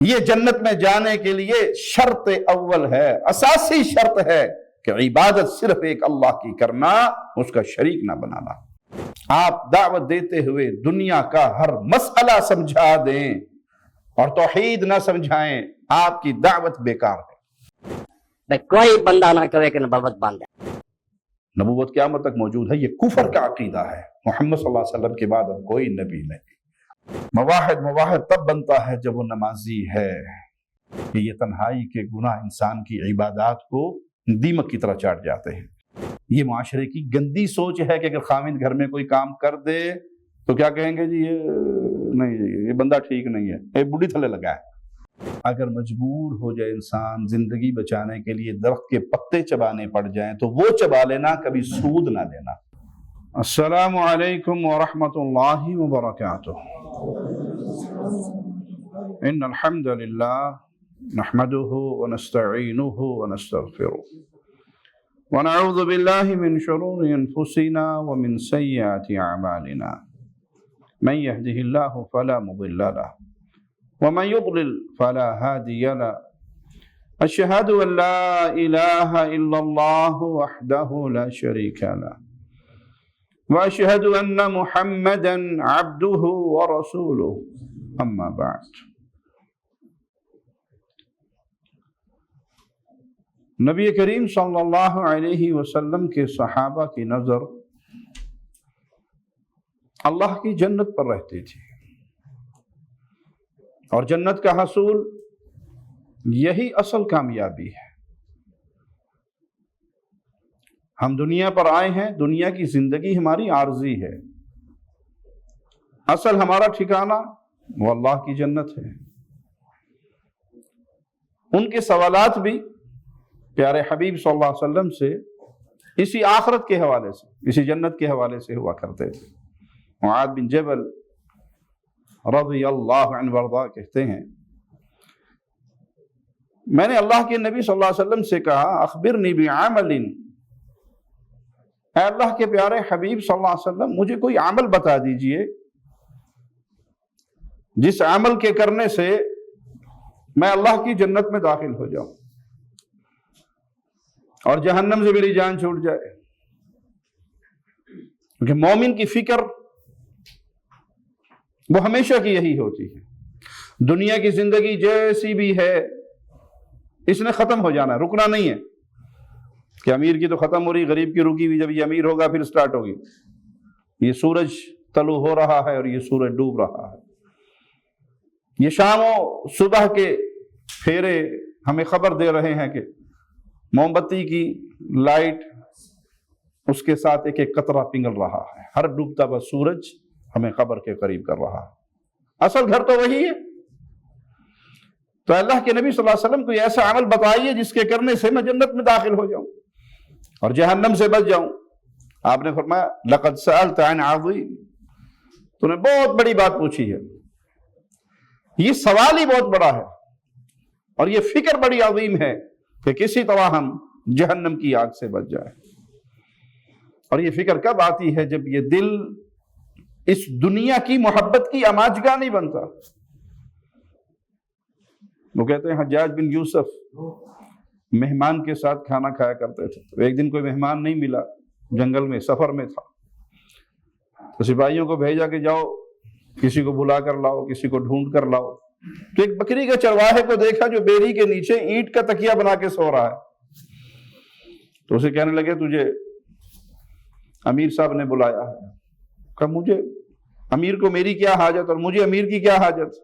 یہ جنت میں جانے کے لیے شرط اول ہے، اساسی شرط ہے کہ عبادت صرف ایک اللہ کی کرنا، اس کا شریک نہ بنانا۔ آپ دعوت دیتے ہوئے دنیا کا ہر مسئلہ سمجھا دیں اور توحید نہ سمجھائیں، آپ کی دعوت بیکار ہے۔ کوئی بندہ نہ کرے کہ نبوت بند ہے۔ نبوت قیامت تک موجود ہے، یہ کفر کا عقیدہ ہے۔ محمد صلی اللہ علیہ وسلم کے بعد اب کوئی نبی نہیں۔ مواحد تب بنتا ہے جب وہ نمازی ہے کہ یہ تنہائی کے گناہ انسان کی عبادات کو دیمک کی طرح چاٹ جاتے ہیں۔ یہ معاشرے کی گندی سوچ ہے کہ اگر خاوند گھر میں کوئی کام کر دے تو کیا کہیں گے، جی یہ بندہ ٹھیک نہیں ہے، یہ بوڑھی تھلے لگا ہے۔ اگر مجبور ہو جائے انسان زندگی بچانے کے لیے درخت کے پتے چبانے پڑ جائیں تو وہ چبا لینا، کبھی سود نہ لینا۔ السلام علیکم ورحمۃ اللہ وبرکاتہ۔ ان الحمد للہ نحمده ونستعینه ونستغفره ونعوذ باللہ من شرور انفسنا ومن سیئات اعمالنا، من يهده الله فلا مضل له ومن يضلل فلا هادي له، أشهد أن لا إله إلا الله وحده لا شريك له، وأشهد أن محمدا عبده ورسوله، أما بعد۔ نبی کریم صلی اللہ علیہ وسلم کے صحابہ کی نظر اللہ کی جنت پر رہتی تھی، اور جنت کا حصول یہی اصل کامیابی ہے۔ ہم دنیا پر آئے ہیں، دنیا کی زندگی ہماری عارضی ہے، اصل ہمارا ٹھکانہ وہ اللہ کی جنت ہے۔ ان کے سوالات بھی پیارے حبیب صلی اللہ علیہ وسلم سے اسی آخرت کے حوالے سے، اسی جنت کے حوالے سے ہوا کرتے تھے۔ معاذ بن جبل رضی اللہ عنہ وارضاہ کہتے ہیں، میں نے اللہ کے نبی صلی اللہ علیہ وسلم سے کہا اخبرنی بعمل، اے اللہ کے پیارے حبیب صلی اللہ علیہ وسلم مجھے کوئی عمل بتا دیجئے جس عمل کے کرنے سے میں اللہ کی جنت میں داخل ہو جاؤں اور جہنم سے میری جان چھوٹ جائے۔ کیونکہ مومن کی فکر وہ ہمیشہ کی یہی ہوتی ہے، دنیا کی زندگی جیسی بھی ہے اس نے ختم ہو جانا ہے، رکنا نہیں ہے کہ امیر کی تو ختم ہو رہی، غریب کی رکی ہوئی، جب یہ امیر ہوگا پھر سٹارٹ ہوگی۔ یہ سورج طلوع ہو رہا ہے اور یہ سورج ڈوب رہا ہے۔ یہ شام و صبح کے پھیرے ہمیں خبر دے رہے ہیں کہ موم بتی کی لائٹ اس کے ساتھ ایک ایک قطرہ پگھل رہا ہے، ہر ڈوبتا ہوا سورج ہمیں قبر کے قریب کر رہا ہے۔ اصل گھر تو وہی ہے۔ تو اللہ کے نبی صلی اللہ علیہ وسلم کو ایسا عمل بتائیے جس کے کرنے سے میں جنت میں داخل ہو جاؤں اور جہنم سے بچ جاؤں۔ آپ نے فرمایا لقد سألت عن عظیم، تو نے بہت بڑی بات پوچھی ہے۔ یہ سوال ہی بہت بڑا ہے اور یہ فکر بڑی عظیم ہے کہ کسی طرح ہم جہنم کی آگ سے بچ جائیں۔ اور یہ فکر کب آتی ہے؟ جب یہ دل اس دنیا کی محبت کی اماجگاہ نہیں بنتا۔ وہ کہتے ہیں حجاج بن یوسف مہمان کے ساتھ کھانا کھایا کرتے تھے، تو ایک دن کوئی مہمان نہیں ملا، جنگل میں سفر میں تھا، تو سپاہیوں کو بھیجا کہ جاؤ کسی کو بلا کر لاؤ، کسی کو ڈھونڈ کر لاؤ۔ تو ایک بکری کے چرواہے کو دیکھا جو بیری کے نیچے اینٹ کا تکیہ بنا کے سو رہا ہے، تو اسے کہنے لگے تجھے امیر صاحب نے بلایا ہے۔ کہا مجھے امیر کو میری کیا حاجت اور مجھے امیر کی کیا حاجت؟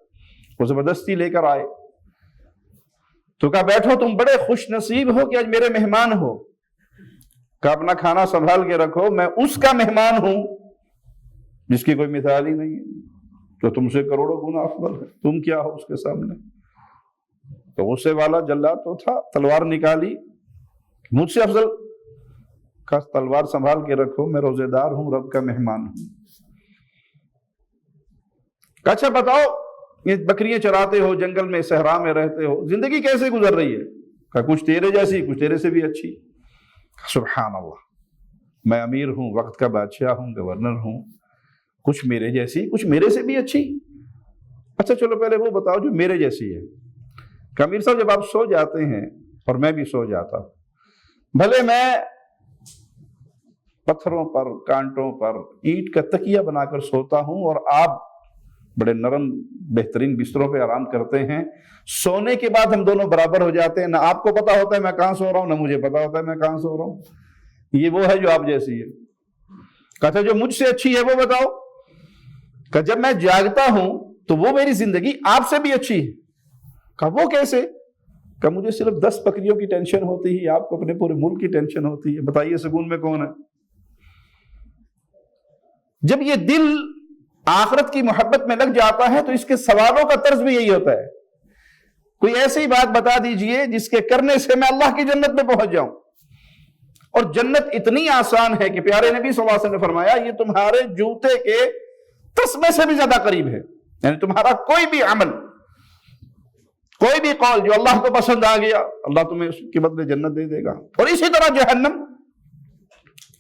وہ زبردستی لے کر آئے تو کہا بیٹھو، تم بڑے خوش نصیب ہو کہ آج میرے مہمان ہو۔ کہا اپنا کھانا سنبھال کے رکھو، میں اس کا مہمان ہوں جس کی کوئی مثال ہی نہیں ہے، تو تم سے کروڑوں گنا افضل ہے، تم کیا ہو اس کے سامنے۔ تو غصے والا جلاد تو تھا، تلوار نکالی، مجھ سے افضل؟ کہا تلوار سنبھال کے رکھو، میں روزے دار ہوں، رب کا مہمان ہوں۔ کہا اچھا بتاؤ، یہ بکریاں چراتے ہو، جنگل میں صحرا میں رہتے ہو، زندگی کیسے گزر رہی ہے؟ کہا کچھ تیرے جیسی، کچھ تیرے سے بھی اچھی۔ سبحان اللہ، میں امیر ہوں، وقت کا بادشاہ ہوں، گورنر ہوں، کچھ میرے جیسی، کچھ میرے سے بھی اچھی۔ اچھا چلو پہلے وہ بتاؤ جو میرے جیسی ہے۔ کہ امیر صاحب جب آپ سو جاتے ہیں اور میں بھی سو جاتا ہوں، بھلے میں پتھروں پر، کانٹوں پر، اینٹ کا تکیہ بنا کر سوتا ہوں اور آپ بڑے نرم بہترین بستروں پہ آرام کرتے ہیں، سونے کے بعد ہم دونوں برابر ہو جاتے ہیں، نہ آپ کو پتا ہوتا ہے میں کہاں سو رہا ہوں، نہ مجھے پتا ہوتا ہے میں کہاں سو رہا ہوں۔ یہ وہ ہے جو آپ جیسی ہے۔ کہتا جو مجھ سے اچھی ہے وہ بتاؤ۔ کہ جب میں جاگتا ہوں تو وہ میری زندگی آپ سے بھی اچھی ہے۔ کہ وہ کیسے؟ کہ مجھے صرف 10 بکریوں کی ٹینشن ہوتی ہے، آپ کو اپنے پورے ملک کی ٹینشن ہوتی ہے، بتائیے سکون میں کون ہے؟ جب یہ دل آخرت کی محبت میں لگ جاتا ہے تو اس کے سوالوں کا طرز بھی یہی ہوتا ہے، کوئی ایسی بات بتا دیجئے جس کے کرنے سے میں اللہ کی جنت میں پہنچ جاؤں۔ اور جنت اتنی آسان ہے کہ پیارے نبی صلی اللہ علیہ وسلم نے فرمایا یہ تمہارے جوتے کے تسمے سے بھی زیادہ قریب ہے، یعنی تمہارا کوئی بھی عمل، کوئی بھی قول جو اللہ کو پسند آ گیا، اللہ تمہیں اس کے بدلے جنت دے دے گا۔ اور اسی طرح جہنم،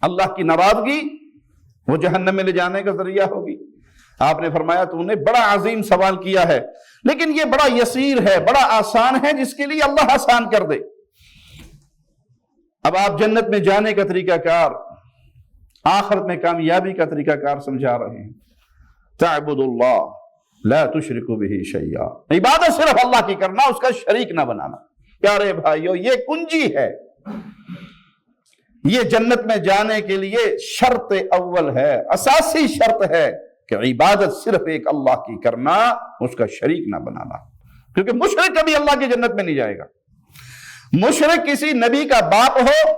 اللہ کی ناراضگی وہ جہنم میں لے جانے کا ذریعہ ہوگی۔ آپ نے فرمایا تو نے بڑا عظیم سوال کیا ہے، لیکن یہ بڑا یسیر ہے، بڑا آسان ہے، جس کے لیے اللہ آسان کر دے۔ اب آپ جنت میں جانے کا طریقہ کار، آخرت میں کامیابی کا طریقہ کار سمجھا رہے ہیں۔ تعبد اللہ لا تشرک بہ شیئا، عبادت صرف اللہ کی کرنا، اس کا شریک نہ بنانا۔ پیارے بھائیو، یہ کنجی ہے، یہ جنت میں جانے کے لیے شرط اول ہے، اساسی شرط ہے کہ عبادت صرف ایک اللہ کی کرنا، اس کا شریک نہ بنانا۔ کیونکہ مشرک کبھی اللہ کی جنت میں نہیں جائے گا۔ مشرک کسی نبی کا باپ ہو،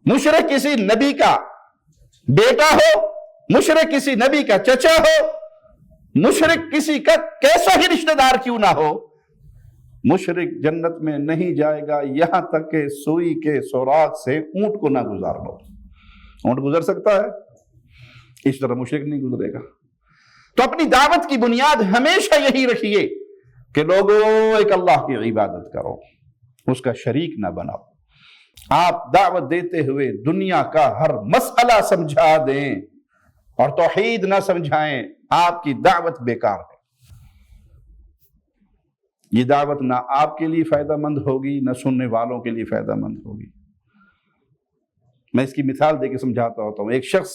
مشرک کسی نبی کا بیٹا ہو، مشرک کسی نبی کا چچا ہو، مشرک کسی کا کیسا ہی رشتہ دار کیوں نہ ہو، مشرک جنت میں نہیں جائے گا یہاں تک کہ سوئی کے سوراخ سے اونٹ کو نہ گزار لو۔ اونٹ گزر سکتا ہے، اس طرح مشرک نہیں گزرے گا۔ تو اپنی دعوت کی بنیاد ہمیشہ یہی رکھیے کہ لوگوں ایک اللہ کی عبادت کرو، اس کا شریک نہ بناؤ۔ آپ دعوت دیتے ہوئے دنیا کا ہر مسئلہ سمجھا دیں اور توحید نہ سمجھائیں، آپ کی دعوت بیکار ہے۔ یہ دعوت نہ آپ کے لیے فائدہ مند ہوگی، نہ سننے والوں کے لیے فائدہ مند ہوگی۔ میں اس کی مثال دے کے سمجھاتا ہوتا ہوں۔ ایک شخص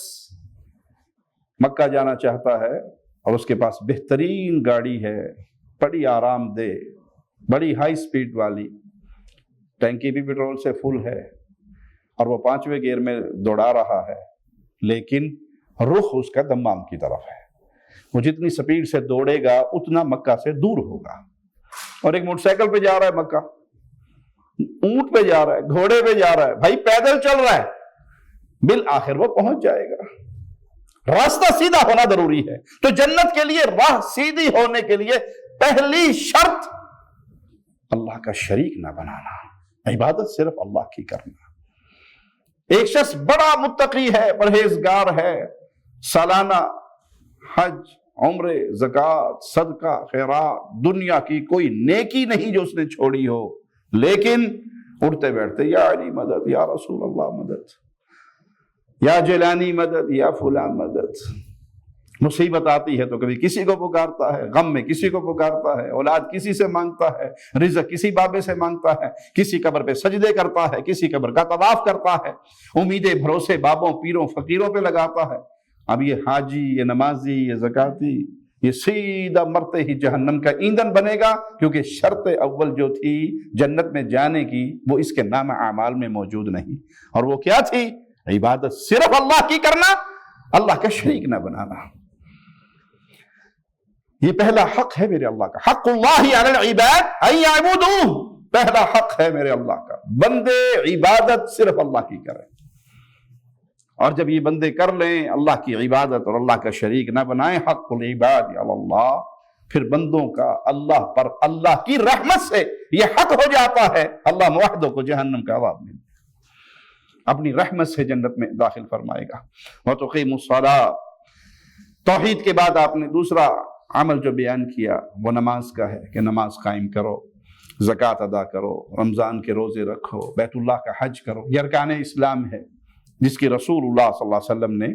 مکہ جانا چاہتا ہے اور اس کے پاس بہترین گاڑی ہے، بڑی آرام دہ، بڑی ہائی سپیڈ والی، ٹینکی بھی پیٹرول سے فل ہے اور وہ 5ویں گیئر میں دوڑا رہا ہے، لیکن رخ اس کا دمام کی طرف ہے۔ وہ جتنی سپیڈ سے دوڑے گا اتنا مکہ سے دور ہوگا۔ اور ایک موٹر سائیکل پہ جا رہا ہے مکہ، اونٹ پہ جا رہا ہے، گھوڑے پہ جا رہا ہے، بھائی پیدل چل رہا ہے، بالآخر وہ پہنچ جائے گا۔ راستہ سیدھا ہونا ضروری ہے۔ تو جنت کے لیے راہ سیدھی ہونے کے لیے پہلی شرط اللہ کا شریک نہ بنانا، عبادت صرف اللہ کی کرنا۔ ایک شخص بڑا متقی ہے، پرہیزگار ہے، سالانہ حج، عمرے، زکوٰۃ، صدقہ، خیرات، دنیا کی کوئی نیکی نہیں جو اس نے چھوڑی ہو، لیکن اٹھتے بیٹھتے یا علی مدد، یا رسول اللہ مدد، یا جیلانی مدد، یا فلاں مدد۔ مصیبت آتی ہے تو کبھی کسی کو پکارتا ہے، غم میں کسی کو پکارتا ہے، اولاد کسی سے مانگتا ہے، رزق کسی بابے سے مانگتا ہے، کسی قبر پہ سجدے کرتا ہے، کسی قبر کا طواف کرتا ہے، امیدیں بھروسے بابوں، پیروں، فقیروں پہ لگاتا ہے۔ اب یہ حاجی، یہ نمازی، یہ زکاتی، یہ سیدھا مرتے ہی جہنم کا ایندھن بنے گا، کیونکہ شرط اول جو تھی جنت میں جانے کی وہ اس کے نام اعمال میں موجود نہیں۔ اور وہ کیا تھی؟ عبادت صرف اللہ کی کرنا، اللہ کا شریک نہ بنانا۔ یہ پہلا حق ہے میرے اللہ کا، حق اللہ علی العباد ان یعبدوہ، پہلا حق ہے میرے اللہ کا، بندے عبادت صرف اللہ کی کریں۔ اور جب یہ بندے کر لیں اللہ کی عبادت اور اللہ کا شریک نہ بنائیں، حق العباد علی اللہ، پھر بندوں کا اللہ پر اللہ کی رحمت سے یہ حق ہو جاتا ہے، اللہ موحدوں کو جہنم کا عذاب میں اپنی رحمت سے جنت میں داخل فرمائے گا۔ وَتُقِيمُ الصَّلَاةَ، توحید کے بعد آپ نے دوسرا عمل جو بیان کیا وہ نماز کا ہے کہ نماز قائم کرو، زکوٰۃ ادا کرو، رمضان کے روزے رکھو، بیت اللہ کا حج کرو۔ یہ ارکان اسلام ہے جس کی رسول اللہ صلی اللہ علیہ وسلم نے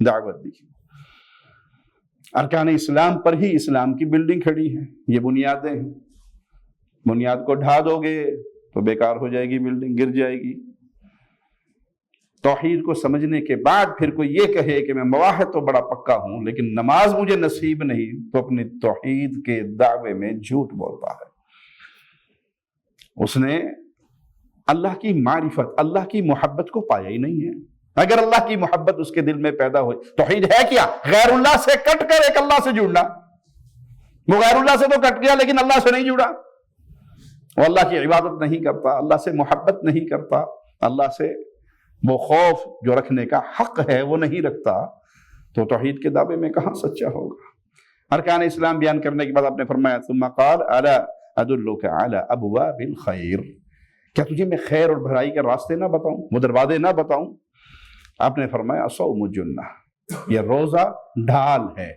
دعوت دی۔ ارکان اسلام پر ہی اسلام کی بلڈنگ کھڑی ہے، یہ بنیادیں ہیں۔ بنیاد کو ڈھا دو گے تو بیکار ہو جائے گی، بلڈنگ گر جائے گی۔ توحید کو سمجھنے کے بعد پھر کوئی یہ کہے کہ میں مواحد تو بڑا پکا ہوں لیکن نماز مجھے نصیب نہیں، تو اپنی توحید کے دعوے میں جھوٹ بولتا ہے۔ اس نے اللہ کی معرفت، اللہ کی محبت کو پایا ہی نہیں ہے۔ اگر اللہ کی محبت اس کے دل میں پیدا ہوئی، توحید ہے کیا؟ غیر اللہ سے کٹ کر ایک اللہ سے جڑنا۔ وہ غیر اللہ سے تو کٹ گیا لیکن اللہ سے نہیں جڑا، وہ اللہ کی عبادت نہیں کرتا، اللہ سے محبت نہیں کرتا، اللہ سے وہ خوف جو رکھنے کا حق ہے وہ نہیں رکھتا، تو توحید کے دعوے میں کہاں سچا ہوگا؟ ارکان اسلام بیان کرنے کے بعد آپ نے فرمایا ثم قال الا ادلک علی ابواب الخیر، کیا تجھے میں خیر اور بھلائی کے راستے نہ بتاؤں، وہ دروازے نہ بتاؤں؟ آپ نے فرمایا صوم جنہ، یہ روزہ ڈھال ہے۔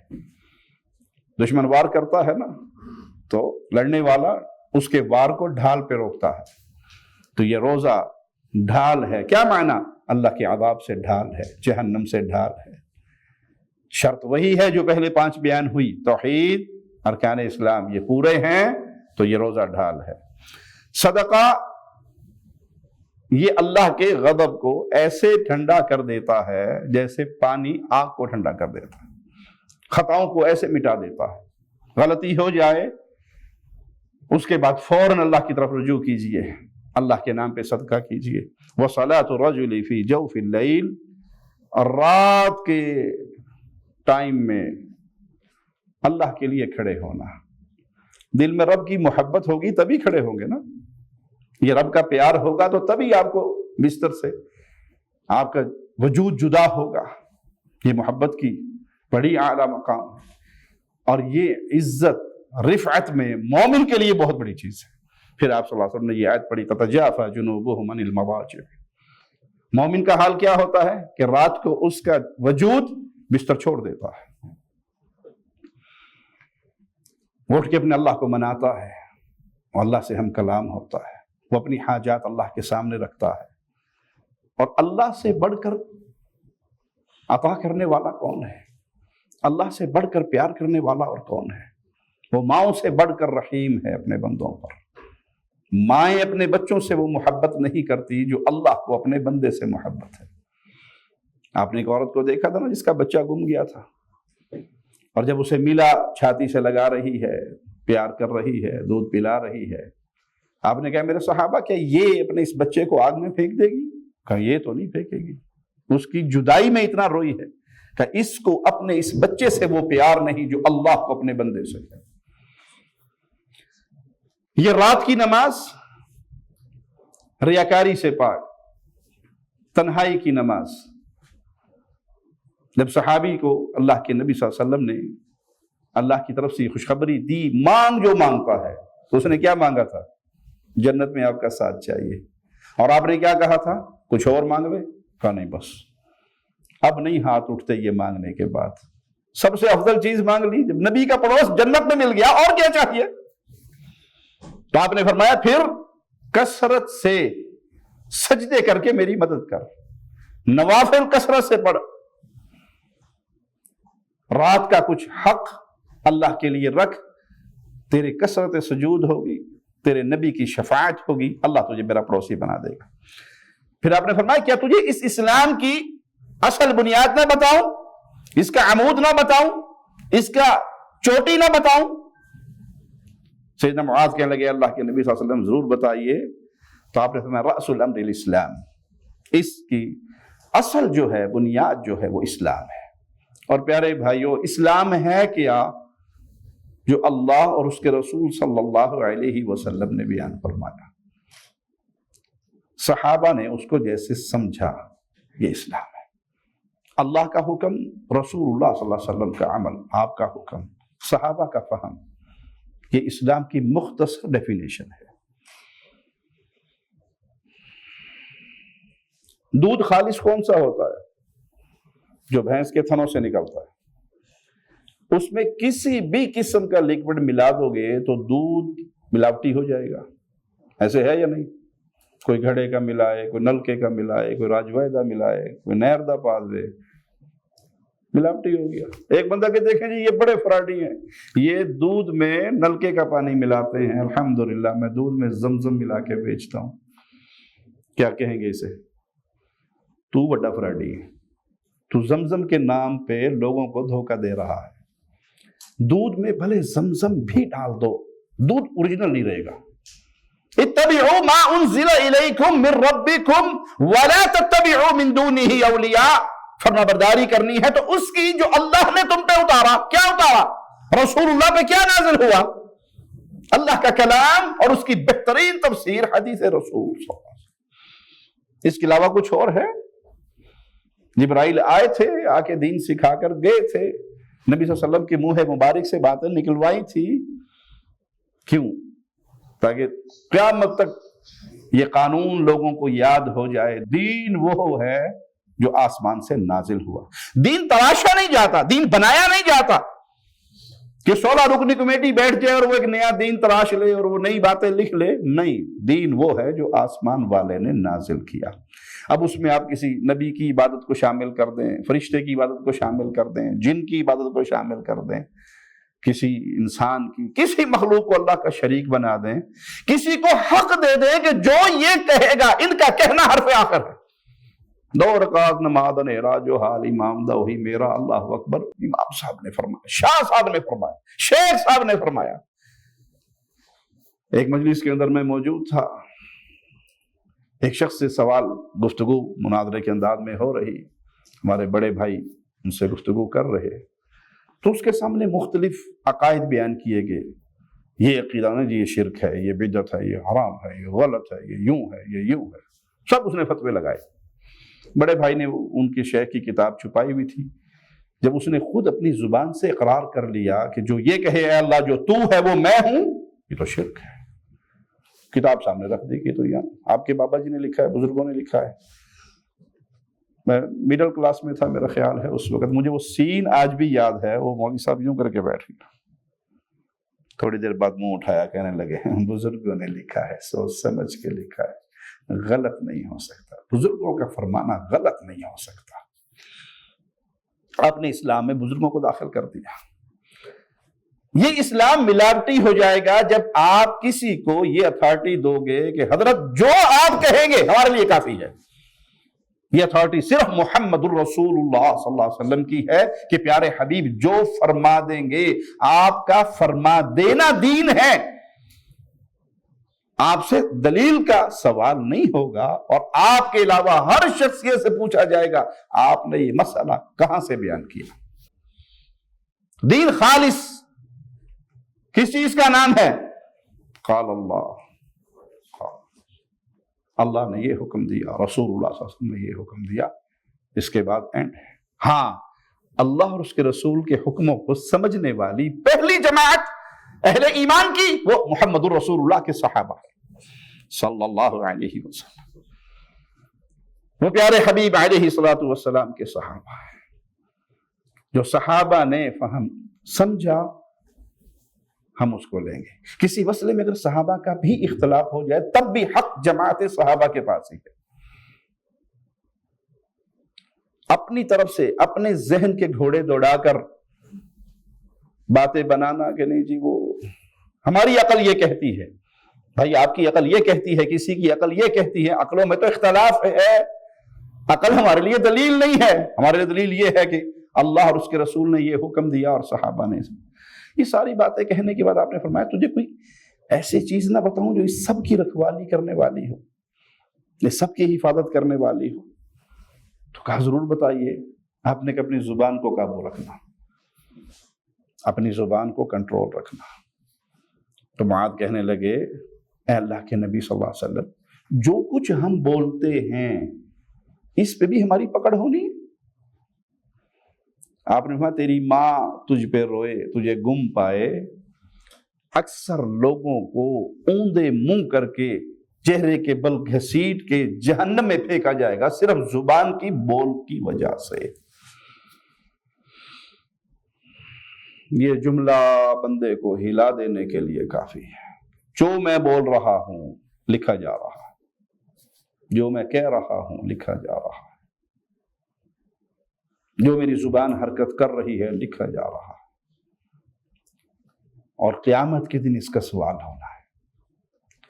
دشمن وار کرتا ہے نا تو لڑنے والا اس کے وار کو ڈھال پہ روکتا ہے، تو یہ روزہ ڈھال ہے۔ کیا معنی؟ اللہ کے عذاب سے ڈھال ہے، جہنم سے ڈھال ہے۔ شرط وہی ہے جو پہلے 5 بیان ہوئی، توحید، ارکان اسلام یہ پورے ہیں تو یہ روزہ ڈھال ہے۔ صدقہ یہ اللہ کے غضب کو ایسے ٹھنڈا کر دیتا ہے جیسے پانی آگ کو ٹھنڈا کر دیتا ہے، خطاؤں کو ایسے مٹا دیتا ہے۔ غلطی ہو جائے اس کے بعد فوراً اللہ کی طرف رجوع کیجئے، اللہ کے نام پہ صدقہ کیجئے۔ وَصَلَاةُ الرَّجُلِ فِي جَوْفِ اللَّيْلِ، اور رات کے ٹائم میں اللہ کے لیے کھڑے ہونا۔ دل میں رب کی محبت ہوگی تبھی کھڑے ہوں گے نا، یہ رب کا پیار ہوگا تو تبھی آپ کو بستر سے آپ کا وجود جدا ہوگا۔ یہ محبت کی بڑی اعلیٰ مقام، اور یہ عزت رفعت میں مومن کے لیے بہت بڑی چیز ہے۔ پھر آپ صلی اللہ علیہ وسلم نے یہ آیت پڑھی تتجافى جنوبهم عن المضاجع، مومن کا حال کیا ہوتا ہے کہ رات کو اس کا وجود بستر چھوڑ دیتا ہے، وہ اٹھ کے اپنے اللہ کو مناتا ہے، اور اللہ سے ہم کلام ہوتا ہے، وہ اپنی حاجات اللہ کے سامنے رکھتا ہے۔ اور اللہ سے بڑھ کر عطا کرنے والا کون ہے؟ اللہ سے بڑھ کر پیار کرنے والا اور کون ہے؟ وہ ماؤں سے بڑھ کر رحیم ہے اپنے بندوں پر۔ مائیں اپنے بچوں سے وہ محبت نہیں کرتی جو اللہ کو اپنے بندے سے محبت ہے۔ آپ نے ایک عورت کو دیکھا تھا نا جس کا بچہ گم گیا تھا، اور جب اسے ملا چھاتی سے لگا رہی ہے، پیار کر رہی ہے، دودھ پلا رہی ہے۔ آپ نے کہا میرے صحابہ کیا یہ اپنے اس بچے کو آگ میں پھینک دے گی؟ کہا یہ تو نہیں پھینکے گی، اس کی جدائی میں اتنا روئی ہے کہ اس کو اپنے اس بچے سے وہ پیار نہیں جو اللہ کو اپنے بندے سے ہے۔ یہ رات کی نماز ریاکاری سے پاک، تنہائی کی نماز۔ جب صحابی کو اللہ کے نبی صلی اللہ علیہ وسلم نے اللہ کی طرف سے خوشخبری دی، مانگ جو مانگتا ہے، تو اس نے کیا مانگا تھا؟ جنت میں آپ کا ساتھ چاہیے۔ اور آپ نے کیا کہا تھا؟ کچھ اور مانگ لے؟ کہا نہیں، بس اب نہیں ہاتھ اٹھتے یہ مانگنے کے بعد، سب سے افضل چیز مانگ لی۔ جب نبی کا پڑوس جنت میں مل گیا اور کیا چاہیے؟ تو آپ نے فرمایا پھر کثرت سے سجدے کر کے میری مدد کر، نوافل کثرت سے پڑھ، رات کا کچھ حق اللہ کے لیے رکھ، تیرے کثرت سجود ہوگی، تیرے نبی کی شفاعت ہوگی، اللہ تجھے میرا پڑوسی بنا دے گا۔ پھر آپ نے فرمایا کیا تجھے اس اسلام کی اصل بنیاد نہ بتاؤں، اس کا عمود نہ بتاؤں، اس کا چوٹی نہ بتاؤں؟ سیدنا معاذ کہنے لگے اللہ کے نبی صلی اللہ علیہ وسلم ضرور بتائیے۔ تو آپ نے فرمایا رأس الامر الاسلام، اس کی اصل جو ہے، بنیاد جو ہے وہ اسلام ہے۔ اور پیارے بھائیو، اسلام ہے کیا جو اللہ اور اس کے رسول صلی اللہ علیہ وسلم نے بیان فرمایا، صحابہ نے اس کو جیسے سمجھا، یہ اسلام ہے۔ اللہ کا حکم، رسول اللہ صلی اللہ علیہ وسلم کا عمل، آپ کا حکم، صحابہ کا فہم، یہ اسلام کی مختصر ڈیفینیشن ہے۔ دودھ خالص کون سا ہوتا ہے؟ جو بھینس کے تھنوں سے نکلتا ہے۔ اس میں کسی بھی قسم کا لیکوڈ ملا دو گے تو دودھ ملاوٹی ہو جائے گا، ایسے ہے یا نہیں؟ کوئی گھڑے کا ملائے، کوئی نلکے کا ملائے، کوئی راجویدہ ملائے، کوئی نیر دا پال دے، ملاوٹی ہو گیا. ایک بندہ کہ دیکھیں جی یہ بڑے فراڈی ہیں، یہ دودھ میں نلکے کا پانی ملاتے ہیں، الحمدللہ میں دودھ میں زمزم ملا کے بیچتا ہوں. کیا کہیں گے اسے؟ تو بڑا فراڈی ہے، تو زمزم کے نام پہ لوگوں کو دھوکہ دے رہا ہے. دودھ میں بھلے زمزم بھی ڈال دو، دودھ اوریجنل نہیں رہے گا. اتبعوا ما انزل الیکم من ربکم ولا تتبعوا من دونہ اولیاء. فرما برداری کرنی ہے تو اس کی جو اللہ نے تم پہ اتارا. کیا اتارا؟ رسول اللہ پہ کیا نازل ہوا؟ اللہ کا کلام اور اس کی بہترین تفسیر حدیث رسول صلی اللہ علیہ وسلم. اس کے علاوہ کچھ اور ہے؟ جبرائیل آئے تھے، آ کے دین سکھا کر گئے تھے، نبی صلی اللہ علیہ وسلم کے منہ مبارک سے باتیں نکلوائی تھی. کیوں؟ تاکہ قیامت تک یہ قانون لوگوں کو یاد ہو جائے. دین وہ ہے جو آسمان سے نازل ہوا. دین تراشا نہیں جاتا، دین بنایا نہیں جاتا کہ 16 رکنی کمیٹی بیٹھ جائے اور وہ ایک نیا دین تراش لے اور وہ نئی باتیں لکھ لے. نہیں، دین وہ ہے جو آسمان والے نے نازل کیا. اب اس میں آپ کسی نبی کی عبادت کو شامل کر دیں، فرشتے کی عبادت کو شامل کر دیں، جن کی عبادت کو شامل کر دیں، کسی انسان کی، کسی مخلوق کو اللہ کا شریک بنا دیں، کسی کو حق دے دیں کہ جو یہ کہے گا ان کا کہنا حرف آخر ہے. 2 رکعت نماز نیرا جو حال امام دا وہی میرا، اللہ اکبر. امام صاحب نے فرمایا، شاہ صاحب نے فرمایا، شیخ صاحب نے فرمایا. ایک مجلس کے اندر میں موجود تھا، ایک شخص سے سوال گفتگو مناظرے کے انداز میں ہو رہی، ہمارے بڑے بھائی ان سے گفتگو کر رہے، تو اس کے سامنے مختلف عقائد بیان کیے گئے. یہ عقیدہ نا جی، یہ شرک ہے، یہ بدعت ہے، یہ حرام ہے، یہ غلط ہے، یہ یوں ہے، یہ یوں ہے. سب اس نے فتوے لگائے. بڑے بھائی نے ان کے شیخ کی کتاب چھپائی ہوئی تھی. جب اس نے خود اپنی زبان سے اقرار کر لیا کہ جو یہ کہے اے اللہ جو تو ہے وہ میں ہوں، یہ تو شرک ہے. کتاب سامنے رکھ دی کہ تو یہاں آپ کے بابا جی نے لکھا ہے، بزرگوں نے لکھا ہے. میں میڈل کلاس میں تھا میرا خیال ہے اس وقت، مجھے وہ سین آج بھی یاد ہے. وہ مولوی صاحب یوں کر کے بیٹھ گئے، تھوڑی دیر بعد منہ اٹھایا، کہنے لگے بزرگوں نے لکھا ہے، سوچ سمجھ کے لکھا ہے، غلط نہیں ہو سکتا. بزرگوں کا فرمانا غلط نہیں ہو سکتا. آپ نے اسلام میں بزرگوں کو داخل کر دیا. یہ اسلام ملاوٹی ہو جائے گا جب آپ کسی کو یہ اتھارٹی دو گے کہ حضرت جو آپ کہیں گے ہمارے لیے کافی ہے. یہ اتھارٹی صرف محمد الرسول اللہ صلی اللہ علیہ وسلم کی ہے کہ پیارے حبیب جو فرما دیں گے، آپ کا فرما دینا دین ہے. آپ سے دلیل کا سوال نہیں ہوگا اور آپ کے علاوہ ہر شخصیت سے پوچھا جائے گا آپ نے یہ مسئلہ کہاں سے بیان کیا. دین خالص کس چیز کا نام ہے؟ قال اللہ، اللہ نے یہ حکم دیا، رسول اللہ صلی اللہ علیہ وسلم نے یہ حکم دیا، اس کے بعد اینڈ ہے. ہاں، اللہ اور اس کے رسول کے حکموں کو سمجھنے والی پہلی جماعت اہل ایمان کی وہ محمد الرسول اللہ کے صحابہ صلی اللہ علیہ وسلم. وہ پیارے حبیب علیہ الصلوۃ والسلام کے صحابہ ہیں. جو صحابہ نے فہم سمجھا ہم اس کو لیں گے. کسی مسئلے میں اگر صحابہ کا بھی اختلاف ہو جائے تب بھی حق جماعت صحابہ کے پاس ہی ہے. اپنی طرف سے اپنے ذہن کے گھوڑے دوڑا کر باتیں بنانا کہ نہیں جی وہ ہماری عقل یہ کہتی ہے، بھائی آپ کی عقل یہ کہتی ہے، کسی کی عقل یہ کہتی ہے، عقلوں میں تو اختلاف ہے. عقل ہمارے لیے دلیل نہیں ہے. ہمارے لیے دلیل یہ ہے کہ اللہ اور اس کے رسول نے یہ حکم دیا اور صحابہ نے. یہ ساری باتیں کہنے کے بعد آپ نے فرمایا تجھے کوئی ایسی چیز نہ بتاؤں جو اس سب کی رکھوالی کرنے والی ہو، یہ سب کی حفاظت کرنے والی ہو. تو کہا ضرور بتائیے. آپ نے کہ اپنی زبان کو قابو رکھنا، اپنی زبان کو کنٹرول رکھنا. تو معاذ کہنے لگے اے اللہ کے نبی صلی اللہ علیہ وسلم، جو کچھ ہم بولتے ہیں اس پہ بھی ہماری پکڑ ہونی. آپ نے کہا تیری ماں تجھ پہ روئے، تجھے گم پائے. اکثر لوگوں کو اوندے منہ کر کے چہرے کے بل گھسیٹ کے جہنم میں پھینکا جائے گا صرف زبان کی بول کی وجہ سے. یہ جملہ بندے کو ہلا دینے کے لیے کافی ہے. جو میں بول رہا ہوں لکھا جا رہا ہے، جو میں کہہ رہا ہوں لکھا جا رہا ہے. جو میری زبان حرکت کر رہی ہے لکھا جا رہا ہے، اور قیامت کے دن اس کا سوال ہونا ہے۔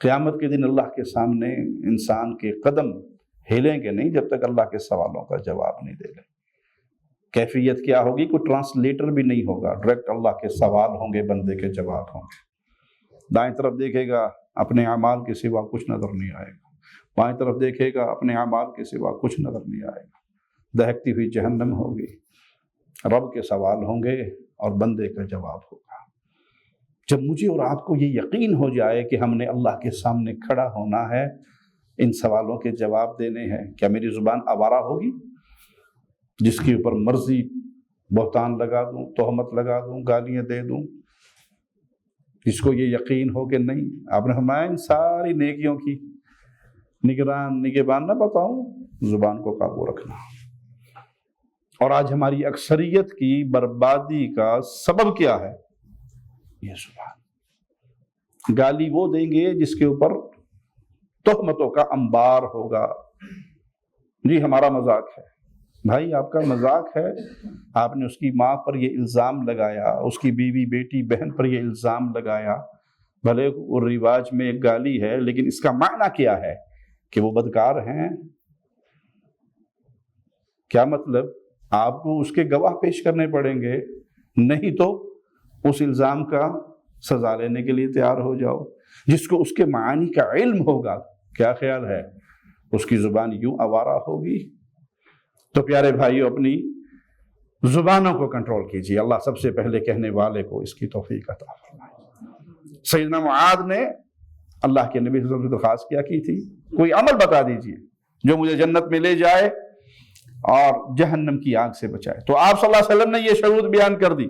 قیامت کے دن اللہ کے سامنے انسان کے قدم ہلیں گے نہیں جب تک اللہ کے سوالوں کا جواب نہیں دے گا۔ کیفیت کیا ہوگی؟ کوئی ٹرانسلیٹر بھی نہیں ہوگا، ڈائریکٹ اللہ کے سوال ہوں گے، بندے کے جواب ہوں گے۔ دائیں طرف دیکھے گا، اپنے اعمال کے سوا کچھ نظر نہیں آئے گا، بائیں طرف دیکھے گا، اپنے اعمال کے سوا کچھ نظر نہیں آئے گا۔ دہکتی ہوئی جہنم ہوگی، رب کے سوال ہوں گے اور بندے کا جواب ہوگا۔ جب مجھے اور آپ کو یہ یقین ہو جائے کہ ہم نے اللہ کے سامنے کھڑا ہونا ہے، ان سوالوں کے جواب دینے ہیں، کیا میری زبان آوارہ ہوگی جس کے اوپر مرضی بہتان لگا دوں، تہمت لگا دوں، گالیاں دے دوں؟ جس کو یہ یقین ہو کہ نہیں، آپ نے فرمایا ان ساری نیکیوں کی نگہبان نہ بتاؤں، زبان کو قابو رکھنا۔ اور آج ہماری اکثریت کی بربادی کا سبب کیا ہے؟ یہ زبان۔ گالی وہ دیں گے جس کے اوپر تہمتوں کا انبار ہوگا۔ جی ہمارا مذاق ہے، بھائی آپ کا مذاق ہے، آپ نے اس کی ماں پر یہ الزام لگایا، اس کی بیوی بیٹی بہن پر یہ الزام لگایا، بھلے وہ رواج میں ایک گالی ہے لیکن اس کا معنی کیا ہے کہ وہ بدکار ہیں؟ کیا مطلب؟ آپ کو اس کے گواہ پیش کرنے پڑیں گے، نہیں تو اس الزام کا سزا لینے کے لیے تیار ہو جاؤ۔ جس کو اس کے معانی کا علم ہوگا، کیا خیال ہے اس کی زبان یوں آوارہ ہوگی؟ تو پیارے بھائیو، اپنی زبانوں کو کنٹرول کیجیے۔ اللہ سب سے پہلے کہنے والے کو اس کی توفیق عطا فرمائے۔ سیدنا معاذ نے اللہ کے نبی صلی اللہ علیہ وسلم سے درخواست کیا کی تھی، کوئی عمل بتا دیجئے جو مجھے جنت میں لے جائے اور جہنم کی آگ سے بچائے۔ تو آپ صلی اللہ علیہ وسلم نے یہ شروط بیان کر دی،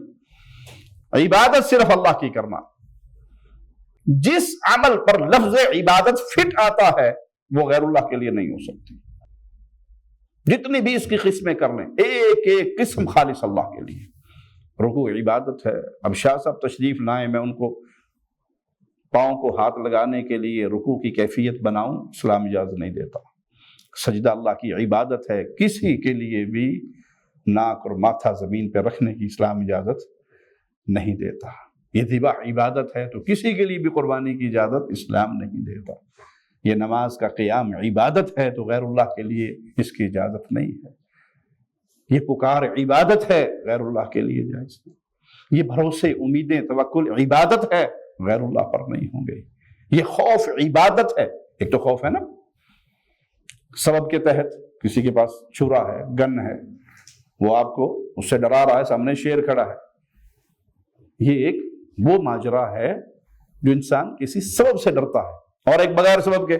عبادت صرف اللہ کی کرنا۔ جس عمل پر لفظ عبادت فٹ آتا ہے وہ غیر اللہ کے لیے نہیں ہو سکتی۔ جتنی بھی اس کی قسمیں کر لیں، ایک ایک قسم خالص اللہ کے لیے۔ رکوع عبادت ہے۔ اب شاہ صاحب تشریف لائیں، میں ان کو پاؤں کو ہاتھ لگانے کے لیے رکوع کی کیفیت بناؤں، اسلام اجازت نہیں دیتا۔ سجدہ اللہ کی عبادت ہے، کسی کے لیے بھی ناک اور ماتھا زمین پہ رکھنے کی اسلام اجازت نہیں دیتا۔ یہ ذبح عبادت ہے تو کسی کے لیے بھی قربانی کی اجازت اسلام نہیں دیتا۔ یہ نماز کا قیام عبادت ہے تو غیر اللہ کے لیے اس کی اجازت نہیں ہے۔ یہ پکار عبادت ہے، غیر اللہ کے لیے جائز نہیں۔ یہ بھروسے، امیدیں، توکل عبادت ہے، غیر اللہ پر نہیں ہوں گے۔ یہ خوف عبادت ہے۔ ایک تو خوف ہے نا، سبب کے تحت کسی کے پاس چھرا ہے، گن ہے، وہ آپ کو اس سے ڈرا رہا ہے، سامنے شیر کھڑا ہے۔ یہ ایک وہ ماجرا ہے جو انسان کسی سبب سے ڈرتا ہے، اور ایک بغیر سبب کے۔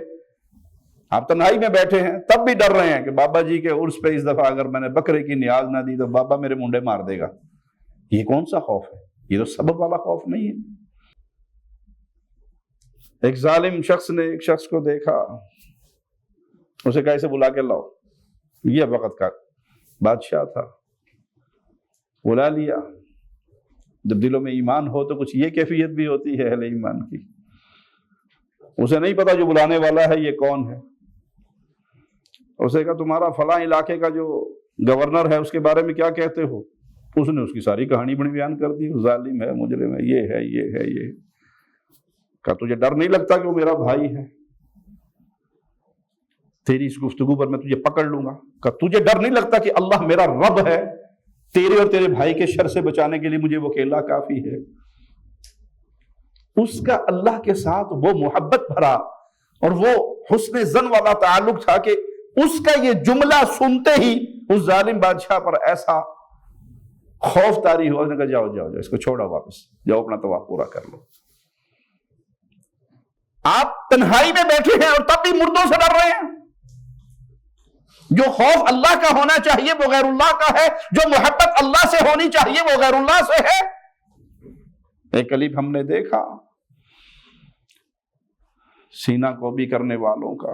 آپ تنہائی میں بیٹھے ہیں تب بھی ڈر رہے ہیں کہ بابا جی کے عرس پہ اس دفعہ اگر میں نے بکرے کی نیاز نہ دی تو بابا میرے منڈے مار دے گا۔ یہ کون سا خوف ہے؟ یہ تو سبب والا خوف نہیں ہے۔ ایک ظالم شخص نے ایک شخص کو دیکھا، اسے کیسے بلا کے لاؤ، یہ وقت کا بادشاہ تھا، بلا لیا۔ جب دلوں میں ایمان ہو تو کچھ یہ کیفیت بھی ہوتی ہے اہل ایمان کی۔ اسے نہیں پتا جو بلانے والا ہے یہ کون ہے۔ اسے کہا تمہارا فلاں علاقے کا جو گورنر ہے اس کے بارے میں کیا کہتے ہو؟ اس نے اس کی ساری کہانی بڑی بیان کر دی، ظالم ہے، مجرم ہے، یہ ہے، یہ ہے، یہ۔ کہا تجھے ڈر نہیں لگتا کہ وہ میرا بھائی ہے؟ تیری اس گفتگو پر میں تجھے پکڑ لوں گا۔ کہا تجھے ڈر نہیں لگتا کہ اللہ میرا رب ہے، تیرے اور تیرے بھائی کے شر سے بچانے کے لیے مجھے وہ اکیلا کافی ہے؟ اس کا اللہ کے ساتھ وہ محبت بھرا اور وہ حسن ظن والا تعلق تھا کہ اس کا یہ جملہ سنتے ہی اس ظالم بادشاہ پر ایسا خوف طاری ہوا، اس نے کہا جاؤ جاؤ جاؤ، اس کو چھوڑو، واپس جاؤ، اپنا طواف پورا کر لو۔ آپ تنہائی میں بیٹھے ہیں اور تب بھی مردوں سے ڈر رہے ہیں۔ جو خوف اللہ کا ہونا چاہیے وہ غیر اللہ کا ہے، جو محبت اللہ سے ہونی چاہیے وہ غیر اللہ سے ہے۔ ایک کلیپ ہم نے دیکھا سینہ کو بھی کرنے والوں کا،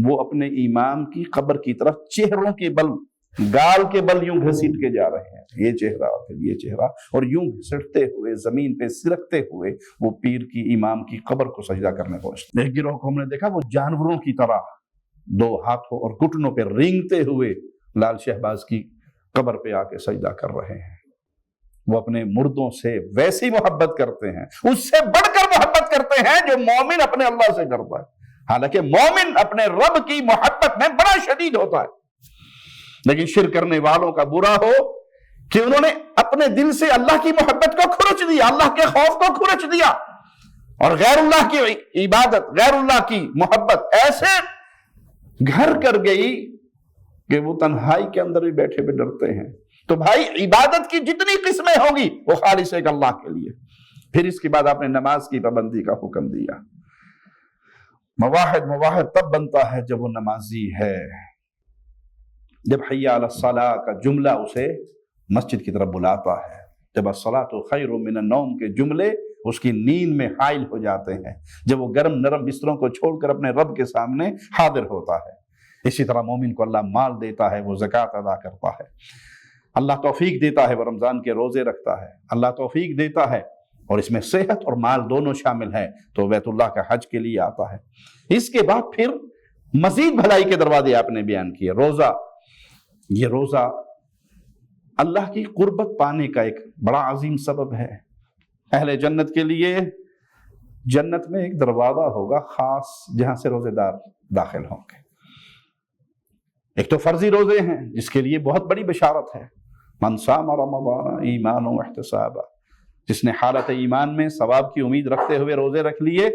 وہ اپنے امام کی قبر کی طرف چہروں کے بل، گال کے بل یوں گھسیٹ کے جا رہے ہیں، یہ چہرہ پھر یہ چہرہ، اور یوں گھسٹتے ہوئے زمین پہ سرکتے ہوئے وہ پیر کی امام کی قبر کو سجدہ کرنے پہنچتے۔ ایک گروہ کو ہم نے دیکھا وہ جانوروں کی طرح دو ہاتھوں اور گھٹنوں پہ رینگتے ہوئے لال شہباز کی قبر پہ آ کے سجدہ کر رہے ہیں. وہ اپنے مردوں سے ویسی محبت کرتے ہیں، اس سے بڑھ کر محبت کرتے ہیں جو مومن اپنے اللہ سے کرتا ہے. حالانکہ مومن اپنے رب کی محبت میں بڑا شدید ہوتا ہے، لیکن شرک کرنے والوں کا برا ہو کہ انہوں نے اپنے دل سے اللہ کی محبت کو کھرچ دیا، اللہ کے خوف کو کھرچ دیا، اور غیر اللہ کی عبادت، غیر اللہ کی محبت ایسے گھر کر گئی کہ وہ تنہائی کے اندر بھی بیٹھے ہوئے ڈرتے ہیں. تو بھائی عبادت کی جتنی قسمیں ہوں گی وہ خالص ایک اللہ کے لیے. پھر اس کے بعد آپ نے نماز کی پابندی کا حکم دیا. مواحد تب بنتا ہے جب وہ نمازی ہے، جب حی علی الصلاۃ کا جملہ اسے مسجد کی طرف بلاتا ہے، جب الصلاۃ خیر من النوم کے جملے اس کی نیند میں حائل ہو جاتے ہیں، جب وہ گرم نرم بستروں کو چھوڑ کر اپنے رب کے سامنے حاضر ہوتا ہے. اسی طرح مومن کو اللہ مال دیتا ہے، وہ زکوٰۃ ادا کرتا ہے. اللہ توفیق دیتا ہے، وہ رمضان کے روزے رکھتا ہے. اللہ توفیق دیتا ہے اور اس میں صحت اور مال دونوں شامل ہیں تو بیت اللہ کا حج کے لیے آتا ہے. اس کے بعد پھر مزید بھلائی کے دروازے آپ نے بیان کیے. روزہ، یہ روزہ اللہ کی قربت پانے کا ایک بڑا عظیم سبب ہے. اہل جنت کے لیے جنت میں ایک دروازہ ہوگا خاص جہاں سے روزے دار داخل ہوں گے. ایک تو فرضی روزے ہیں جس کے لیے بہت بڑی بشارت ہے، من صام رمضان ایمانا واحتسابا، جس نے حالت ایمان میں ثواب کی امید رکھتے ہوئے روزے رکھ لیے،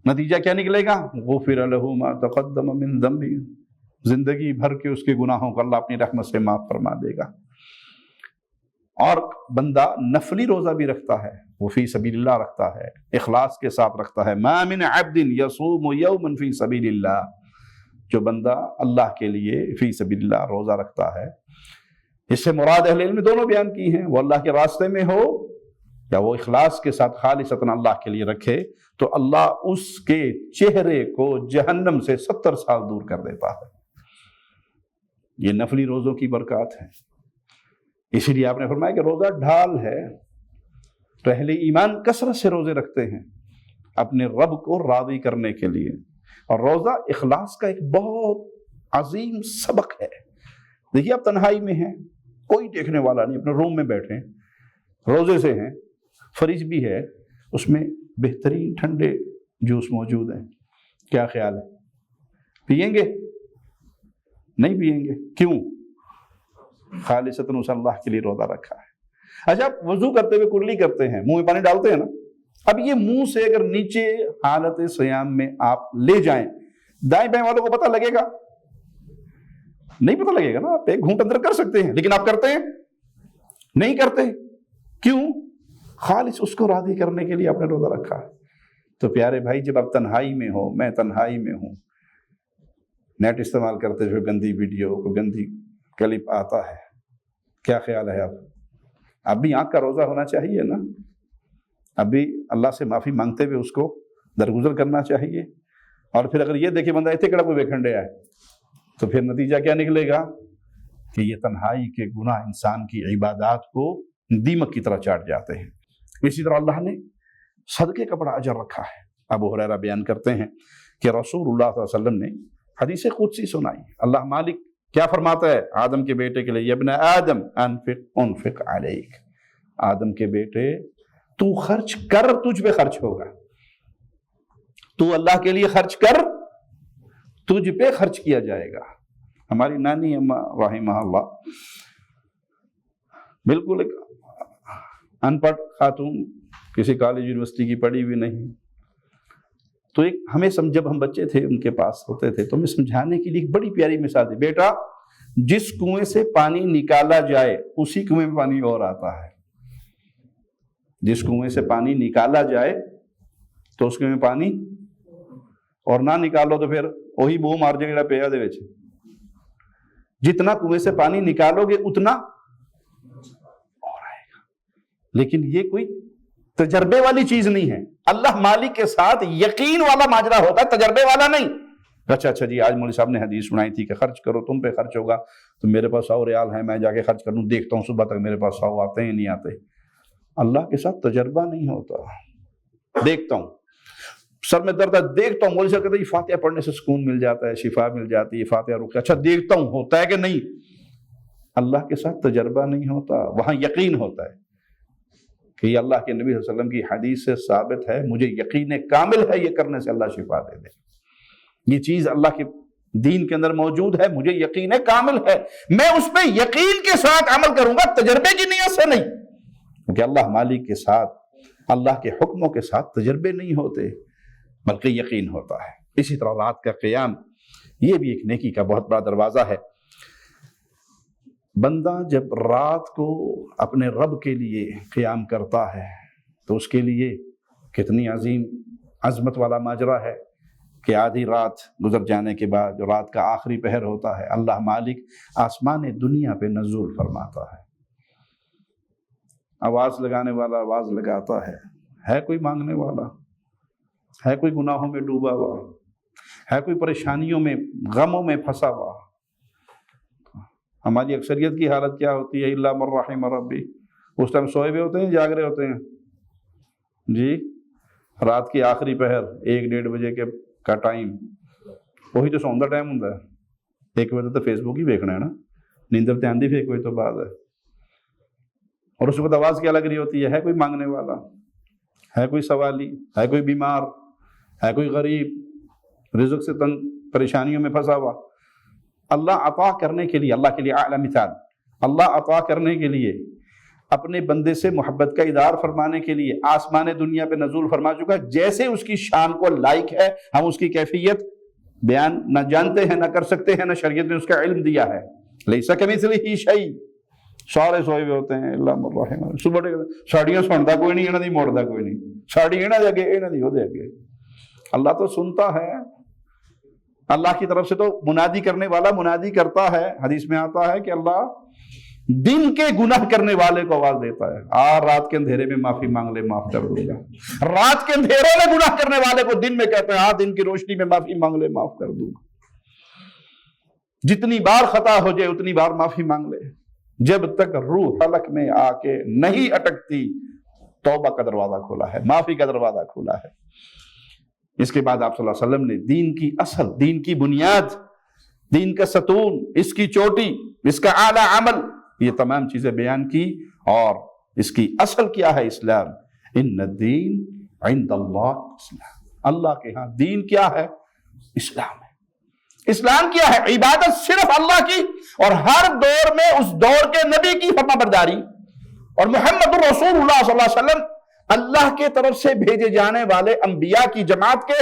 نتیجہ کیا نکلے گا؟ غفر له ما تقدم من ذنبہ، زندگی بھر کے اس کے گناہوں کو اللہ اپنی رحمت سے معاف فرما دے گا. اور بندہ نفلی روزہ بھی رکھتا ہے، وہ فی سبیل اللہ رکھتا ہے، اخلاص کے ساتھ رکھتا ہے. ما من عبد یصوم یوما فی سبیل اللہ، جو بندہ اللہ کے لیے فی سبیل اللہ روزہ رکھتا ہے، اس سے مراد اہل علم نے دونوں بیان کی ہیں، وہ اللہ کے راستے میں ہو یا وہ اخلاص کے ساتھ خالصتاً اللہ کے لیے رکھے، تو اللہ اس کے چہرے کو جہنم سے 70 سال دور کر دیتا ہے. یہ نفلی روزوں کی برکات ہے. اسی لیے آپ نے فرمایا کہ روزہ ڈھال ہے. تو اہل ایمان کثرت سے روزے رکھتے ہیں اپنے رب کو راضی کرنے کے لیے. اور روزہ اخلاص کا ایک بہت عظیم سبق ہے. دیکھیے آپ تنہائی میں ہیں، کوئی دیکھنے والا نہیں، اپنے روم میں بیٹھے ہیں، روزے سے ہیں، فریج بھی ہے، اس میں بہترین ٹھنڈے جوس موجود ہیں. کیا خیال ہے؟ پئیں گے؟ نہیں پئیں گے. کیوں؟ خالصتاً اس اللہ کے لیے روزہ رکھا ہے. اچھا، وضو کرتے ہوئے کلی کرتے ہیں، منہ میں پانی ڈالتے ہیں نا، اب یہ منہ سے اگر نیچے حالت سیام میں آپ لے جائیں، دائیں بائیں والوں کو پتہ لگے گا؟ نہیں پتہ لگے گا نا. آپ ایک گھونٹ اندر کر سکتے ہیں، لیکن آپ کرتے ہیں؟ نہیں کرتے. کیوں؟ خالص اس کو راضی کرنے کے لیے آپ نے روزہ رکھا ہے. تو پیارے بھائی، جب آپ تنہائی میں ہو، میں تنہائی میں ہوں، نیٹ استعمال کرتے ہوئے گندی ویڈیو کو گندی کلپ آتا ہے، کیا خیال ہے آپ؟ اب بھی آنکھ کا روزہ ہونا چاہیے نا، اب بھی اللہ سے معافی مانگتے ہوئے اس کو درگزر کرنا چاہیے. اور پھر اگر یہ دیکھے بندہ اتنے کڑا کوئی ویکھنڈے آئے تو پھر نتیجہ کیا نکلے گا کہ یہ تنہائی کے گناہ انسان کی عبادات کو دیمک کی طرح چاٹ جاتے ہیں. اسی طرح اللہ نے صدقے کا بڑا اجر رکھا ہے. ابو ہریرہ بیان کرتے ہیں کہ رسول اللہ صلی اللہ علیہ وسلم نے حدیث قدسی سنائی. اللہ مالک کیا فرماتا ہے آدم کے بیٹے کے لیے؟ یا ابن آدم انفق علیک، آدم کے بیٹے تو خرچ کر، تجھ پہ خرچ ہوگا. تو اللہ کے لیے خرچ کر، تجھ پہ خرچ کیا جائے گا. ہماری نانی اماں رحمہ اللہ بالکل ایک ان پڑھ خاتون، کسی کالج یونیورسٹی کی پڑھی ہوئی نہیں، تو ایک ہمیں جب ہم بچے تھے ان کے پاس ہوتے تھے تو ہمیں سمجھانے کے لیے ایک بڑی پیاری مثال دی. بیٹا، جس کنویں سے پانی نکالا جائے اسی کنویں میں پانی اور آتا ہے. جس کنویں سے پانی نکالا جائے تو اس کنویں میں پانی، اور نہ نکالو تو پھر وہی بو مار جائے گا پیا دے وچ. جتنا کنویں سے پانی نکالو گے اتنا اور آئے گا. لیکن یہ کوئی تجربے والی چیز نہیں ہے. اللہ مالک کے ساتھ یقین والا ماجرا ہوتا ہے، تجربے والا نہیں. اچھا جی، آج مولوی صاحب نے حدیث سنائی تھی کہ خرچ کرو، تم پہ خرچ ہوگا، تو میرے پاس 100 ریال ہے، میں جا کے خرچ کر لوں، دیکھتا ہوں صبح تک میرے پاس 100 آتے ہیں نہیں آتے. اللہ کے ساتھ تجربہ نہیں ہوتا. دیکھتا ہوں سر میں درد ہے، دیکھتا ہوں، مولوی صاحب کہتے ہیں یہ فاتحہ پڑھنے سے سکون مل جاتا ہے، شفا مل جاتی ہے، فاتحہ رک. اچھا دیکھتا ہوں ہوتا ہے کہ نہیں. اللہ کے ساتھ تجربہ نہیں ہوتا، وہاں یقین ہوتا ہے کہ یہ اللہ کے نبی صلی اللہ علیہ وسلم کی حدیث سے ثابت ہے، مجھے یقین کامل ہے یہ کرنے سے اللہ شفا دے دے، یہ چیز اللہ کے دین کے اندر موجود ہے، مجھے یقین کامل ہے، میں اس پہ یقین کے ساتھ عمل کروں گا، تجربے کی نیت سے نہیں، کیونکہ اللہ مالک کے ساتھ، اللہ کے حکموں کے ساتھ تجربے نہیں ہوتے بلکہ یقین ہوتا ہے۔ اسی طرح رات کا قیام، یہ بھی ایک نیکی کا بہت بڑا دروازہ ہے۔ بندہ جب رات کو اپنے رب کے لیے قیام کرتا ہے تو اس کے لیے کتنی عظیم عظمت والا ماجرا ہے کہ آدھی رات گزر جانے کے بعد جو رات کا آخری پہر ہوتا ہے، اللہ مالک آسمان دنیا پہ نزول فرماتا ہے، آواز لگانے والا آواز لگاتا ہے کوئی مانگنے والا، ہے کوئی گناہوں میں ڈوبا ہوا، ہے کوئی پریشانیوں میں غموں میں پھنسا ہوا۔ ہماری اکثریت کی حالت کیا ہوتی ہے؟ الا من رحم ربی، اس ٹائم سوئے ہوئے ہوتے ہیں، جاگ رہے ہوتے ہیں جی، رات کی آخری پہر 1-1:30 بجے کا ٹائم، وہی تو سون دا ٹائم ہوں، 1 بجے تو فیس بک ہی دیکھنا ہے نا، نیندر تیاندی پھر کوئی تو بات ہے، اور اس وقت آواز کیا لگ رہی ہوتی ہے کوئی مانگنے والا، ہے کوئی سوالی، ہے کوئی بیمار، ہے کوئی غریب رزق سے تنگ پریشانیوں میں پھنسا ہوا۔ اللہ عطا کرنے کے لیے، اللہ کے لیے اعلی مثال، اللہ عطا کرنے کے لیے، اپنے بندے سے محبت کا اظہار فرمانے کے لیے آسمان دنیا پہ نزول فرما چکا، جیسے اس کی شان کو لائق ہے ہم اس کی کیفیت بیان نہ جانتے ہیں، نہ کر سکتے ہیں، نہ شریعت نے اس کا علم دیا ہے۔ لیسا کمثلہ شیء، سارے سوئے ہوئے ہوتے ہیں، اللہ الرحمن، صبح ساڑیاں سنتا کوئی نہیں، انہاں دی موڑتا کوئی نہیں، ساڑی انہاں دے اگے، انہاں دی اودے اگے۔ اللہ تو سنتا ہے، اللہ کی طرف سے تو منادی کرنے والا منادی کرتا ہے، حدیث میں آتا ہے کہ اللہ دن کے گناہ کرنے والے کو آواز دیتا ہے، رات کے اندھیرے میں معافی مانگ لے معاف کر دوں گا۔ رات کے اندھیرے میں گناہ کرنے والے کو دن میں کہتا ہے دن کی روشنی میں معافی مانگ لے معاف کر دوں گا۔ جتنی بار خطا ہو جائے اتنی بار معافی مانگ لے، جب تک روح حلق میں آ کے نہیں اٹکتی، توبہ کا دروازہ کھولا ہے، معافی کا دروازہ کھولا ہے۔ اس کے بعد آپ صلی اللہ علیہ وسلم نے دین کی اصل، دین کی بنیاد، دین کا ستون، اس کی چوٹی، اس کا اعلیٰ عمل، یہ تمام چیزیں بیان کی، اور اس کی اصل کیا ہے؟ اسلام۔ ان الدین عند اللہ اسلام، اللہ کے ہاں دین کیا ہے؟ اسلام ہے۔ اسلام کیا ہے؟ عبادت صرف اللہ کی، اور ہر دور میں اس دور کے نبی کی فرما برداری، اور محمد الرسول اللہ صلی اللہ علیہ وسلم اللہ کے طرف سے بھیجے جانے والے انبیاء کی جماعت کے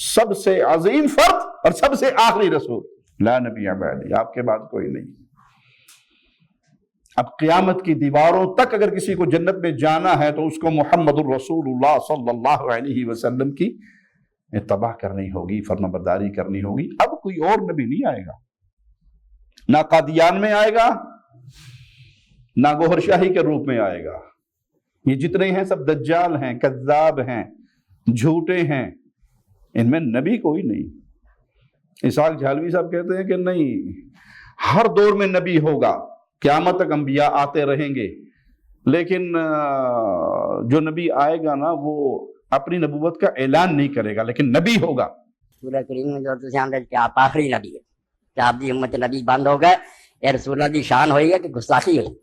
سب سے عظیم فرد اور سب سے آخری رسول، لا نبی بعدی، آپ کے بعد کوئی نہیں۔ اب قیامت کی دیواروں تک اگر کسی کو جنت میں جانا ہے تو اس کو محمد الرسول اللہ صلی اللہ علیہ وسلم کی اتباع کرنی ہوگی، فرما برداری کرنی ہوگی۔ اب کوئی اور نبی نہیں آئے گا، نہ قادیان میں آئے گا، نہ گوہر شاہی کے روپ میں آئے گا، یہ جتنے ہیں سب دجال ہیں، کذاب ہیں، جھوٹے ہیں، ان میں نبی کوئی نہیں۔ اسحاق جھالوی صاحب کہتے ہیں کہ نہیں، ہر دور میں نبی ہوگا، قیامت تک انبیاء آتے رہیں گے، لیکن جو نبی آئے گا نا وہ اپنی نبوت کا اعلان نہیں کرے گا، لیکن نبی ہوگا۔ سورہ کریم میں جو تساں دے کہ آپ آخری نبی ہے، کہ آپ دی امت نبی بند ہو گئے، یہ رسول اللہ دی شان ہوئی ہے کہ گستاخی ہوئی۔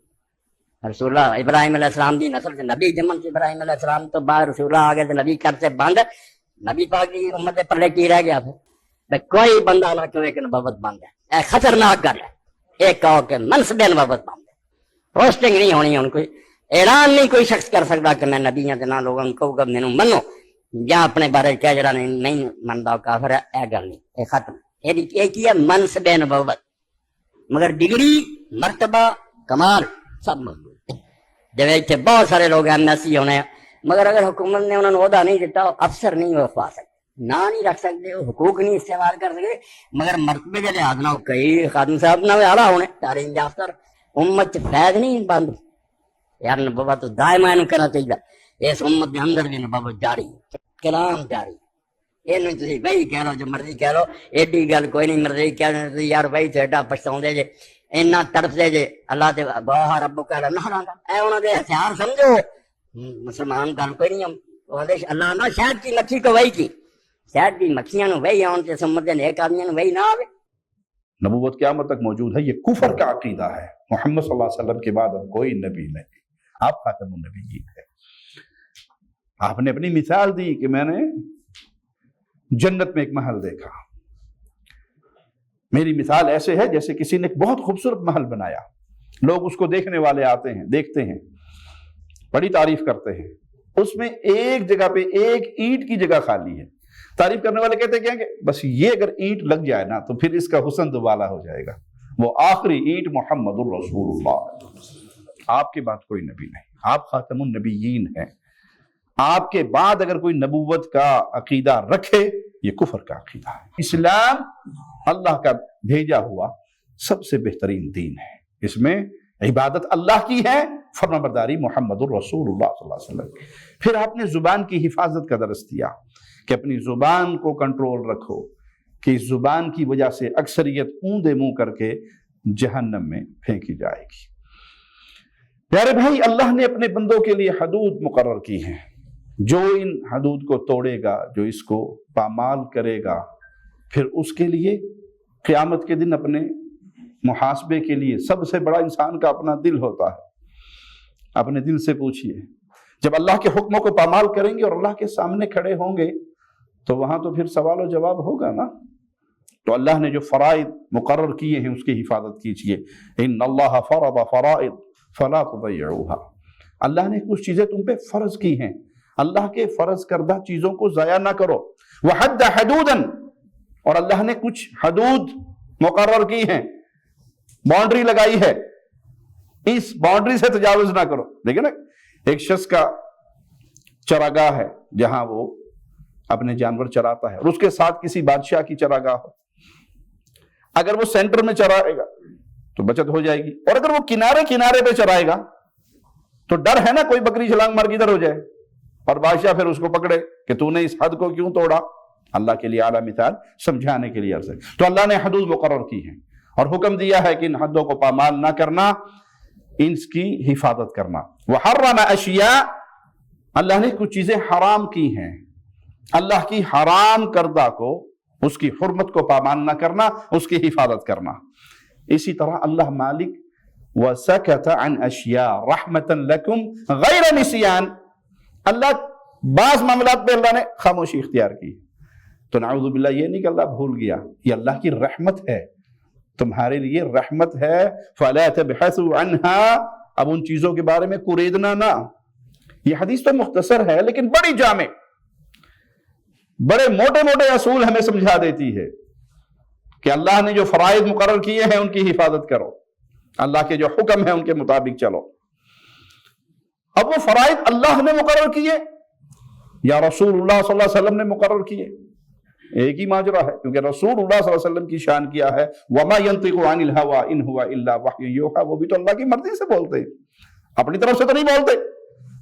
رسول اللہ ابراہیم علیہ السلام دی نسل سے نبی جمن سے ابراہیم علیہ السلام تو بعد رسول اللہ آگے سے نبی کر سے بند، نبی پاک دی امت دے پلے کی رہ گیا پھر؟ کوئی بندہ نہ کہے کہ نبوت بند ہے، اے خطرناک گل ہے، ایک کہو کہ منصب نبوت بند ہے، پوسٹنگ نہیں ہونی، ان کوئی اعلان نہیں کوئی شخص کر سکتا کہ میں نبی ہوں، نہ لوگوں کو کہوں گا مینوں منو، یا اپنے بارے کہہ جڑا نہیں منتا کافر ہے، اے گل نہیں، اے ختم۔ یہ کی ہے منصب نبوت، مگر ڈگری، مرتبہ، کمال سب موجود۔ جب اتنے بہت سارے لوگ ایم ایس سی ہونے، مگر اگر حکومت نے انہوں نے عہدہ نہیں دیتا، افسر نہیں وہ پا سکتے، نہ نہیں رکھ سکتے، حقوق نہیں استعمال کر سکتے، مگر مرتبے کے لحاظ نہ کئی خادم صاحب نہ اعلیٰ ہونے، تعلیم یافتہ، امت فیض نہیں بند۔ یار نبوت دائما انہوں کرنا چاہیے، اس امت کے اندر بھی نبوت جاری، کلام جاری۔ یہ تھی بھائی کہہ لو جو مرضی کہہ لو، ایڈی گل کوئی نہیں، مرضی کہہ یار بھائی تھوڑا پچھتاؤں جے، اینا طرف دے جے، اللہ تے بہا رب کہہ نہ ہلانا، اے انہوں دے ہتھیار سمجھو، مسلمان گل کوئی نہیں، اللہ نہ شہد کی مکھی کو وہی کی، شہد کی مکھیاں نو وہی آن تے سمجھ دے نیک آدمیاں نو وہی نہ آوے۔ نبوت قیامت تک موجود ہے، یہ کفر کا عقیدہ ہے، محمد صلی اللہ علیہ وسلم کے بعد اب کوئی نبی نہیں، آپ خاتم النبیین ہیں۔ آپ نے اپنی مثال دی کہ میں نے جنت میں ایک محل دیکھا، میری مثال ایسے ہے جیسے کسی نے ایک بہت خوبصورت محل بنایا، لوگ اس کو دیکھنے والے آتے ہیں، دیکھتے ہیں، بڑی تعریف کرتے ہیں، اس میں ایک جگہ پہ ایک اینٹ کی جگہ خالی ہے، تعریف کرنے والے کہتے ہیں کہ بس یہ اگر اینٹ لگ جائے نا تو پھر اس کا حسن دوبالا ہو جائے گا، وہ آخری اینٹ محمد الرسول اللہ، آپ کے بعد کوئی نبی نہیں، آپ خاتم النبیین ہیں، آپ کے بعد اگر کوئی نبوت کا عقیدہ رکھے یہ کفر کا عقیدہ ہے۔ اسلام اللہ کا بھیجا ہوا سب سے بہترین دین ہے، اس میں عبادت اللہ کی ہے، فرمانبرداری محمد الرسول اللہ صلی اللہ علیہ وسلم۔ پھر آپ نے زبان کی حفاظت کا درس دیا کہ اپنی زبان کو کنٹرول رکھو کہ اس زبان کی وجہ سے اکثریت اوندے منہ کر کے جہنم میں پھینکی جائے گی۔ پیارے بھائی، اللہ نے اپنے بندوں کے لیے حدود مقرر کی ہیں، جو ان حدود کو توڑے گا، جو اس کو پامال کرے گا، پھر اس کے لیے قیامت کے دن اپنے محاسبے کے لیے سب سے بڑا انسان کا اپنا دل ہوتا ہے۔ اپنے دل سے پوچھئے، جب اللہ کے حکموں کو پامال کریں گے اور اللہ کے سامنے کھڑے ہوں گے تو وہاں تو پھر سوال و جواب ہوگا نا۔ تو اللہ نے جو فرائض مقرر کیے ہیں اس کی حفاظت کیجئے، ان اللہ فرض فرائض فلا تضيعوها، اللہ نے کچھ چیزیں تم پہ فرض کی ہیں، اللہ کے فرض کردہ چیزوں کو ضائع نہ کرو۔ وحد حدودا، اور اللہ نے کچھ حدود مقرر کی ہیں، باؤنڈری لگائی ہے، اس باؤنڈری سے تجاوز نہ کرو۔ دیکھیں نا، ایک شخص کا چراگاہ ہے جہاں وہ اپنے جانور چراتا ہے، اور اس کے ساتھ کسی بادشاہ کی چراگاہ ہو، اگر وہ سینٹر میں چرائے گا تو بچت ہو جائے گی، اور اگر وہ کنارے کنارے پہ چرائے گا تو ڈر ہے نا کوئی بکری چھلانگ مار کے ادھر ہو جائے اور بادشاہ پھر اس کو پکڑے کہ تو نے اس حد کو کیوں توڑا۔ اللہ کے لیے اعلیٰ مثال سمجھانے کے لیے عرض ہے۔ تو اللہ نے حدود مقرر کی ہیں اور حکم دیا ہے کہ ان حدوں کو پامال نہ کرنا، ان کی حفاظت کرنا۔ وحرم اشیاء، اللہ نے کچھ چیزیں حرام کی ہیں، اللہ کی حرام کردہ کو، اس کی حرمت کو پامال نہ کرنا، اس کی حفاظت کرنا۔ اسی طرح اللہ مالک وَسَكَتَ عَنْ أَشْيَاءَ رَحْمَةً لَكُمْ غَيْرَ نِسْيَانٍ، اللہ بعض معاملات پہ اللہ نے خاموشی اختیار کی، تو نعوذ باللہ یہ نہیں کہ اللہ بھول گیا، یہ اللہ کی رحمت ہے، تمہارے لیے رحمت ہے۔ فَلَا تَبْحَثُوا عَنْهَا، اب ان چیزوں کے بارے میں کوریدنا نہ۔ یہ حدیث تو مختصر ہے لیکن بڑی جامع، بڑے موٹے موٹے اصول ہمیں سمجھا دیتی ہے کہ اللہ نے جو فرائض مقرر کیے ہیں ان کی حفاظت کرو، اللہ کے جو حکم ہیں ان کے مطابق چلو۔ اب وہ فرائض اللہ نے مقرر کیے یا رسول اللہ صلی اللہ علیہ وسلم نے مقرر کیے، ایک ہی ماجرا ہے، کیونکہ رسول اللہ صلی اللہ علیہ وسلم کی شان کیا ہے وَمَا يَنطِقُ عَنِ الْهَوَىٰ إِنْ هُوَ إِلَّا وَحْيٌ يُوحَىٰ، وہ بھی تو اللہ کی مرضی سے بولتے ہیں، اپنی طرف سے تو نہیں بولتے۔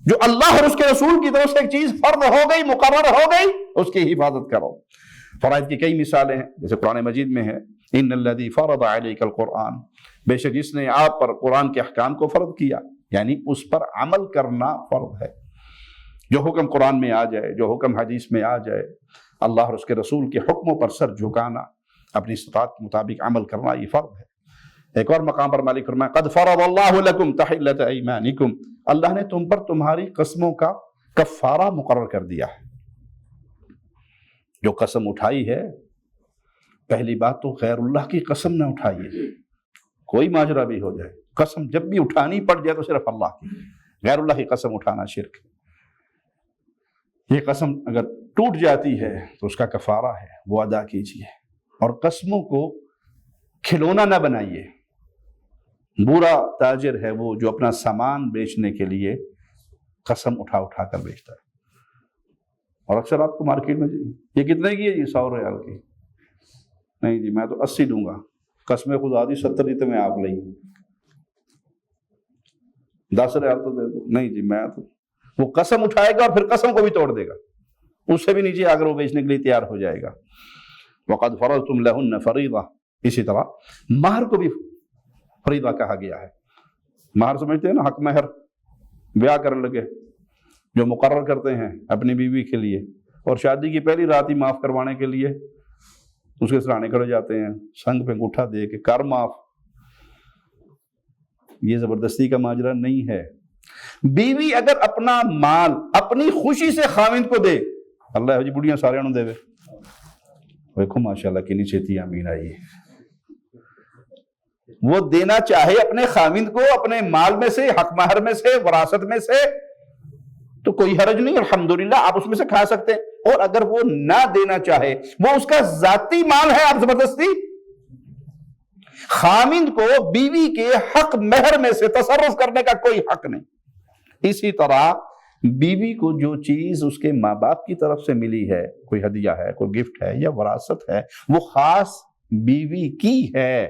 جو اللہ اور اس کے رسول کی طرف سے ایک چیز فرض ہو گئی، مقرر ہو گئی، اس کی حفاظت کرو۔ فرائض کی کئی مثالیں ہیں، جیسے قرآن مجید میں ہے إِنَّ الَّذِي فَرَضَ عَلَيْكَ الْقُرْآنَ، بے شک جس نے آپ پر قرآن کے احکام کو فرض کیا، یعنی اس پر عمل کرنا فرض ہے۔ جو حکم قرآن میں آ جائے، جو حکم حدیث میں آ جائے، اللہ اور اس کے رسول کے حکموں پر سر جھکانا، اپنی استطاعت کے مطابق عمل کرنا، یہ فرض ہے۔ ایک اور مقام پر مالک فرمایا قد فرض اللہ لکم تحلۃ ایمانکم، اللہ نے تم پر تمہاری قسموں کا کفارہ مقرر کر دیا ہے۔ جو قسم اٹھائی ہے، پہلی بات تو غیر اللہ کی قسم نہ اٹھائیے، کوئی ماجرا بھی ہو جائے، قسم جب بھی اٹھانی پڑ جائے تو صرف اللہ کی، غیر اللہ کی قسم اٹھانا شرک۔ یہ قسم اگر ٹوٹ جاتی ہے تو اس کا کفارہ ہے، وہ ادا کیجیے، اور قسموں کو کھلونا نہ بنائیے۔ برا تاجر ہے وہ جو اپنا سامان بیچنے کے لیے قسم اٹھا اٹھا کر بیچتا ہے، اور اکثر آپ کو مارکیٹ میں یہ کتنے کی ہے جی؟ 100 ریال کی، نہیں جی میں تو 80 دوں گا، قسم خدا دی 70 دی تو میں آپ لیں، 10 ریال تو دے دو، نہیں جی میں تو، وہ قسم اٹھائے گا اور پھر قسم کو بھی توڑ دے گا، اس سے بھی نیچے اگر وہ بیچنے کے لیے تیار ہو جائے گا۔ وَقَدْ فَرَضْتُمْ لَهُنَّ فَرِيضَةً، اسی طرح مہر کو بھی فریضہ کہا گیا ہے۔ مہر سمجھتے ہیں نا، حق مہر، بیاہ کرنے لگے جو مقرر کرتے ہیں اپنی بیوی کے لیے، اور شادی کی پہلی رات ہی معاف کروانے کے لیے اس کے سرانے کھڑے جاتے ہیں، سنگ پہ انگوٹھا دے کے کر معاف۔ یہ زبردستی کا ماجرا نہیں ہے. بیوی اگر اپنا مال اپنی خوشی سے خاوند کو دے, اللہ جی بڑیاں سارے انہوں دے وے, دیکھو ماشاءاللہ کنی چھیتی آمین آئی, وہ دینا چاہے اپنے خاوند کو اپنے مال میں سے, حق مہر میں سے, وراثت میں سے, تو کوئی حرج نہیں, الحمدللہ آپ اس میں سے کھا سکتے ہیں. اور اگر وہ نہ دینا چاہے, وہ اس کا ذاتی مال ہے, آپ زبردستی خاوند کو بیوی کے حق مہر میں سے تصرف کرنے کا کوئی حق نہیں. اسی طرح بیوی کو جو چیز اس کے ماں باپ کی طرف سے ملی ہے, کوئی ہدیہ ہے, کوئی گفٹ ہے یا وراثت ہے, وہ خاص بیوی کی ہے,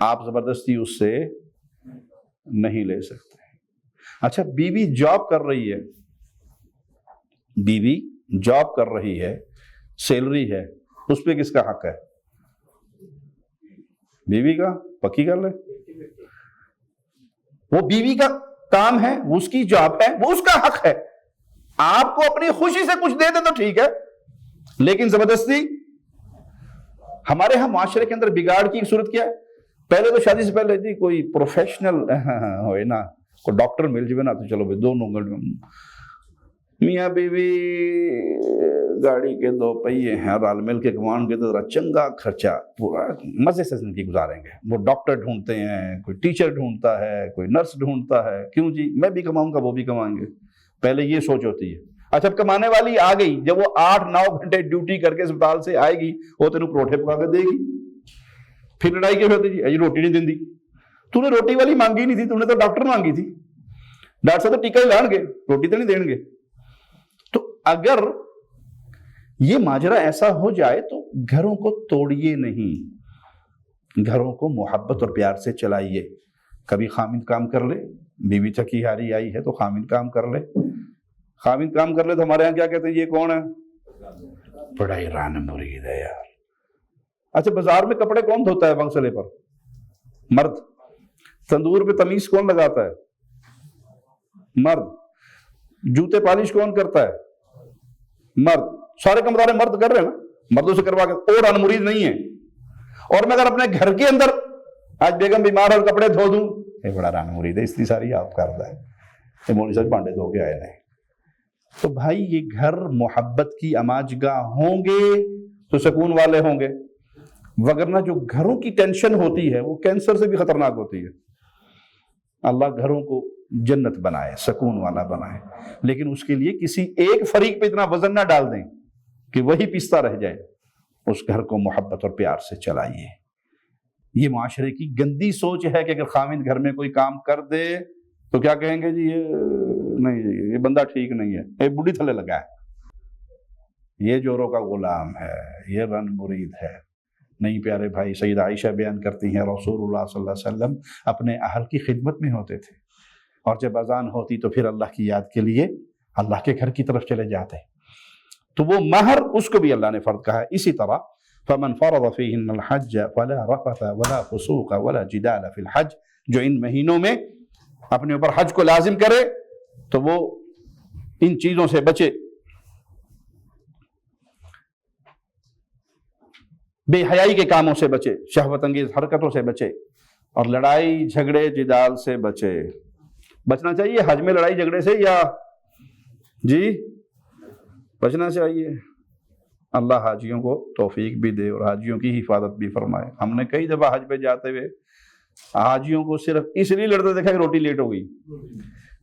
آپ زبردستی اس سے نہیں لے سکتے. اچھا بیوی جاب کر رہی ہے, بیوی جاب کر رہی ہے, سیلری ہے, اس پہ کس کا حق ہے؟ بیوی کا. پکی کر لے, وہ بیوی کا کام ہے, وہ اس کی جاب ہے, وہ اس کا حق ہے. آپ کو اپنی خوشی سے کچھ دے دے تو ٹھیک ہے, لیکن زبردستی. ہمارے ہاں معاشرے کے اندر بگاڑ کی صورت کیا ہے, پہلے تو شادی سے پہلے جی کوئی پروفیشنل ہوئے نا, کوئی ڈاکٹر مل جائے نا تو چلو بھائی دونوں میاں بیوی گاڑی کے 2 پہیے ہیں, رال مل کے کمان کے تو ذرا چنگا خرچہ پورا مزے سے زندگی گزاریں گے. وہ ڈاکٹر ڈھونڈتے ہیں, کوئی ٹیچر ڈھونڈتا ہے, کوئی نرس ڈھونڈتا ہے, کیوں جی میں بھی کماؤں گا وہ بھی کمائیں گے. پہلے یہ سوچ ہوتی ہے. اچھا اب کمانے والی آ گئی, جب وہ 8-9 گھنٹے ڈیوٹی کر کے اسپتال سے آئے گی, وہ تینوں پروٹھے پکا کے دے گی. پھر لڑائی کیوں ہوتی جی روٹی نہیں دیں دی, تو نے روٹی والی مانگی نہیں تھی, تو نے تو ڈاکٹر مانگی تھی. ڈاکٹر صاحب تو ٹیکا ہی لان گے, روٹی تو نہیں دیں گے. تو اگر یہ ماجرا ایسا ہو جائے تو گھروں کو توڑیے نہیں, گھروں کو محبت اور پیار سے چلائیے. کبھی خامد کام کر لے, بیوی تھکی ہاری آئی ہے تو خامد کام کر لے. خامد کام کر لے تو ہمارے ہاں کیا کہتے ہیں, یہ کون ہے, بڑا ہی ران مرید ہے یار. اچھا بازار میں کپڑے کون دھوتا ہے بنگسلے پر؟ مرد. تندور پہ تمیز کون لگاتا ہے؟ مرد. جوتے پالش کون کرتا ہے؟ مرد. سارے کام سارے مرد کر رہے ہیں نا, مردوں سے کروا کے. اور ان مرید نہیں ہے. اور میں اگر اپنے گھر کے اندر آج بیگم بیمار ہے اور کپڑے دھو دوں, یہ بڑا ران مرید ہے, اس لیے ساری آپ کرتا ہے, یہ مولوی صاحب پانڈے دھو کے آئے نہیں. تو بھائی یہ گھر محبت کی اماج گاہ ہوں گے تو سکون والے ہوں گے, وگرنہ جو گھروں کی ٹینشن ہوتی ہے وہ کینسر سے بھی خطرناک ہوتی ہے. اللہ گھروں کو جنت بنائے, سکون والا بنائے, لیکن اس کے لیے کسی ایک فریق پہ اتنا وزن نہ ڈال دیں کہ وہی پستا رہ جائے. اس گھر کو محبت اور پیار سے چلائیے. یہ معاشرے کی گندی سوچ ہے کہ اگر خاوند گھر میں کوئی کام کر دے تو کیا کہیں گے جی, یہ نہیں جی یہ بندہ ٹھیک نہیں ہے, یہ بڈھی تھلے لگا ہے, یہ جوروں کا غلام ہے, یہ رن مرید ہے. نہیں پیارے بھائی, سیدہ عائشہ بیان کرتی ہیں رسول اللہ صلی اللہ علیہ وسلم اپنے اہل کی خدمت میں ہوتے تھے, اور جب اذان ہوتی تو پھر اللہ کی یاد کے لیے اللہ کے گھر کی طرف چلے جاتے. تو وہ مہر اس کو بھی اللہ نے فرض کہا ہے. اسی طرح فمن فرض فیہن الحج فلا رفث ولا فسوق ولا جدال فی الحج, جو ان مہینوں میں اپنے اوپر حج کو لازم کرے تو وہ ان چیزوں سے بچے, بے حیائی کے کاموں سے بچے, شہوت انگیز حرکتوں سے بچے, اور لڑائی جھگڑے جدال سے بچے. بچنا چاہیے حج میں لڑائی جھگڑے سے, یا جی بچنا چاہیے. اللہ حاجیوں کو توفیق بھی دے اور حاجیوں کی حفاظت بھی فرمائے. ہم نے کئی دفعہ حج پہ جاتے ہوئے حاجیوں کو صرف اس لیے لڑتے دیکھا کہ روٹی لیٹ ہو گئی,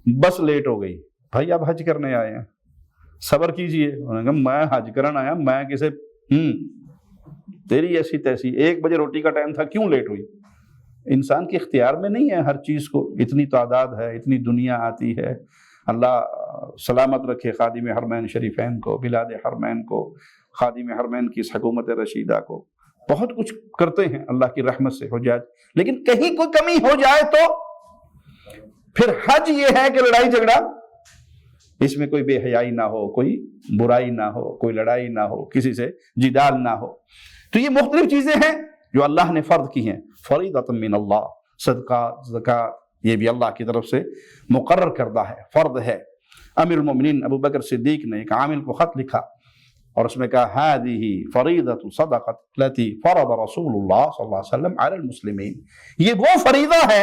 بس لیٹ ہو گئی. بھائی آپ حج کرنے آئے ہیں, صبر کیجئے. انہوں نے کہا میں حج کرنے آیا, میں کسے تیری ایسی تیسی, 1 بجے روٹی کا ٹائم تھا, کیوں لیٹ ہوئی؟ انسان کے اختیار میں نہیں ہے ہر چیز کو. اتنی تعداد ہے, اتنی دنیا آتی ہے. اللہ سلامت رکھے خادم حرمین شریفین کو, بلاد حرمین کو, خادم حرمین کی اس حکومت رشیدہ کو. بہت کچھ کرتے ہیں اللہ کی رحمت سے حجاج, لیکن کہیں کوئی کمی ہو جائے تو پھر حج یہ ہے کہ لڑائی جھگڑا, اس میں کوئی بے حیائی نہ ہو, کوئی برائی نہ ہو, کوئی لڑائی نہ ہو, کسی سے جدال نہ ہو. تو یہ مختلف چیزیں ہیں جو اللہ نے فرض کی ہیں. فریضۃ من اللہ, صدقہ زکوٰۃ یہ بھی اللہ کی طرف سے مقرر کردہ ہے, فرض ہے. امیر المومنین ابو بکر صدیق نے ایک عامل کو خط لکھا اور اس میں کہا هذه فریضۃ صدقۃ التي فرض رسول اللہ صلی اللہ علیہ وسلم علی المسلمین. یہ وہ فریضہ ہے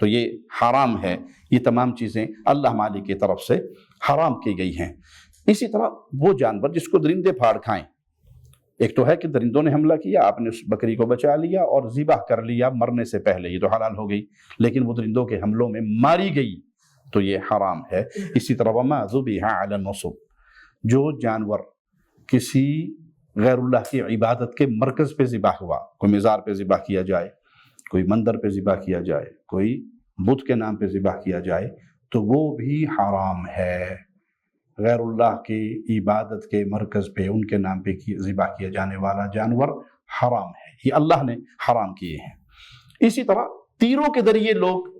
تو یہ حرام ہے، یہ تمام چیزیں اللہ مالک کی طرف سے حرام کی گئی ہیں۔ اسی طرح وہ جانور جس کو درندے پھاڑ کھائیں، ایک تو ہے کہ درندوں نے حملہ کیا، آپ نے اس بکری کو بچا لیا اور ذبح کر لیا مرنے سے پہلے، یہ تو حلال ہو گئی، لیکن وہ درندوں کے حملوں میں ماری گئی تو یہ حرام ہے۔ اسی طرح وما ذبح علی النصب، جو جانور کسی غیر اللہ کی عبادت کے مرکز پہ ذبح ہوا، کوئی مزار پہ ذبح کیا جائے، کوئی مندر پہ ذبح کیا جائے، کوئی بت کے نام پہ ذبح کیا جائے، تو وہ بھی حرام ہے۔ غیر اللہ کی عبادت کے مرکز پہ ان کے نام پہ ذبح کیا جانے والا جانور حرام ہے، یہ اللہ نے حرام کیے ہیں۔ اسی طرح تیروں کے ذریعے لوگ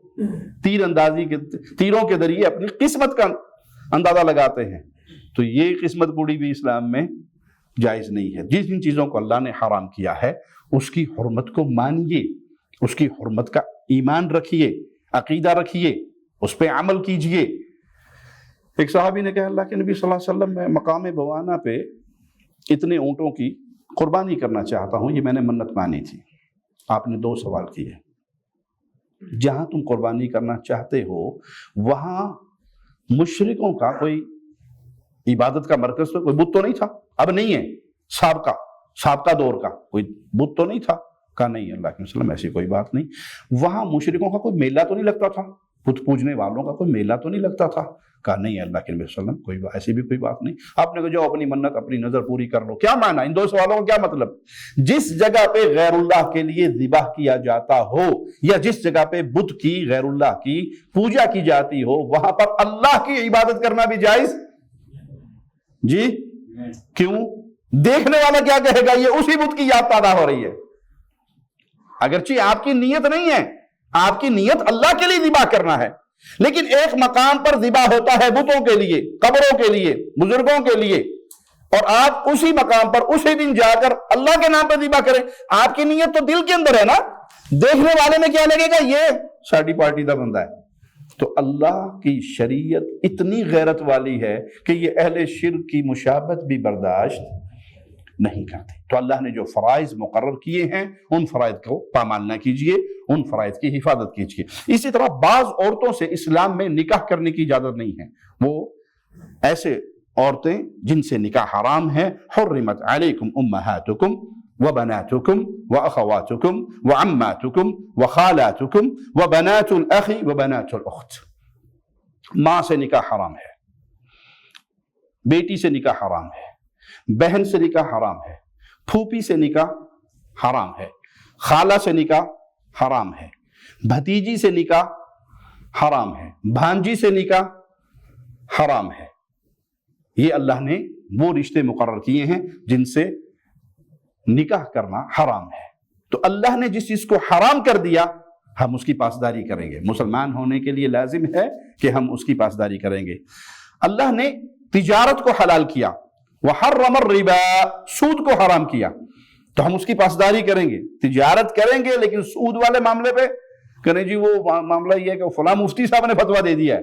تیر اندازی کے تیروں کے ذریعے اپنی قسمت کا اندازہ لگاتے ہیں، تو یہ قسمت پوڑی بھی اسلام میں جائز نہیں ہے۔ جس جن چیزوں کو اللہ نے حرام کیا ہے اس کی حرمت کو مانیے، اس کی حرمت کا ایمان رکھیے، عقیدہ رکھیے، اس پہ عمل کیجئے۔ ایک صحابی نے کہا اللہ کے نبی صلی اللہ علیہ وسلم، میں مقام بوانا پہ اتنے اونٹوں کی قربانی کرنا چاہتا ہوں، یہ میں نے منت مانی تھی۔ آپ نے 2 سوال کیے، جہاں تم قربانی کرنا چاہتے ہو وہاں مشرکوں کا کوئی عبادت کا مرکز تو کوئی بت تو نہیں تھا؟ اب نہیں ہے، سابقہ دور کا کوئی بت تو نہیں تھا؟ کہا نہیں اللہ کے وسلم ایسی کوئی بات نہیں۔ وہاں مشرکوں کا کوئی میلہ تو نہیں لگتا تھا؟ بت پوجنے والوں کا کوئی میلہ تو نہیں لگتا تھا؟ کہا نہیں اللہ کے نبی صلی اللہ علیہ وسلم کوئی ایسی بھی کوئی بات نہیں۔ آپ نے کہا جو اپنی منت اپنی نظر پوری کر لو، کیا معنی ان 2 سوالوں کا؟ کیا مطلب؟ جس جگہ پہ غیر اللہ کے لیے ذبح کیا جاتا ہو یا جس جگہ پہ بت کی غیر اللہ کی پوجا کی جاتی ہو وہاں پر اللہ کی عبادت کرنا بھی جائز؟ جی کیوں؟ دیکھنے والا کیا کہے گا یہ اسی بت کی یاد پیدا ہو رہی ہے، اگرچہ آپ کی نیت نہیں ہے، آپ کی نیت اللہ کے لیے ذبح کرنا ہے، لیکن ایک مقام پر ذبح ہوتا ہے بتوں کے لیے، قبروں کے لیے، بزرگوں کے لیے، اور آپ اسی مقام پر اسی دن جا کر اللہ کے نام پر ذبح کریں، آپ کی نیت تو دل کے اندر ہے نا، دیکھنے والے میں کیا لگے گا یہ ساڑی پارٹی دا بندہ ہے۔ تو اللہ کی شریعت اتنی غیرت والی ہے کہ یہ اہل شرک کی مشابہت بھی برداشت نہیں کرتے۔ تو اللہ نے جو فرائض مقرر کیے ہیں ان فرائض کو پامال نہ کیجئے، ان فرائض کی حفاظت کیجئے۔ اسی طرح بعض عورتوں سے اسلام میں نکاح کرنے کی اجازت نہیں ہے، وہ ایسے عورتیں جن سے نکاح حرام ہے۔ حرمت علیکم امہاتکم وبناتکم واخواتکم وعماتکم وخالاتکم وبنات الاخ وبنات الاخت، ماں سے نکاح حرام ہے، بیٹی سے نکاح حرام ہے، بہن سے نکاح حرام ہے، پھوپھی سے نکاح حرام ہے، خالہ سے نکاح حرام ہے، بھتیجی سے نکاح حرام ہے، بھانجی سے نکاح حرام ہے۔ یہ اللہ نے وہ رشتے مقرر کیے ہیں جن سے نکاح کرنا حرام ہے۔ تو اللہ نے جس چیز کو حرام کر دیا ہم اس کی پاسداری کریں گے، مسلمان ہونے کے لیے لازم ہے کہ ہم اس کی پاسداری کریں گے۔ اللہ نے تجارت کو حلال کیا، وحرم الربا، سود کو حرام کیا، تو ہم اس کی پاسداری کریں گے، تجارت کریں گے، لیکن سود والے معاملے پہ کہنے جی وہ معاملہ یہ ہے کہ فلاں مفتی صاحب نے فتویٰ دے دیا ہے،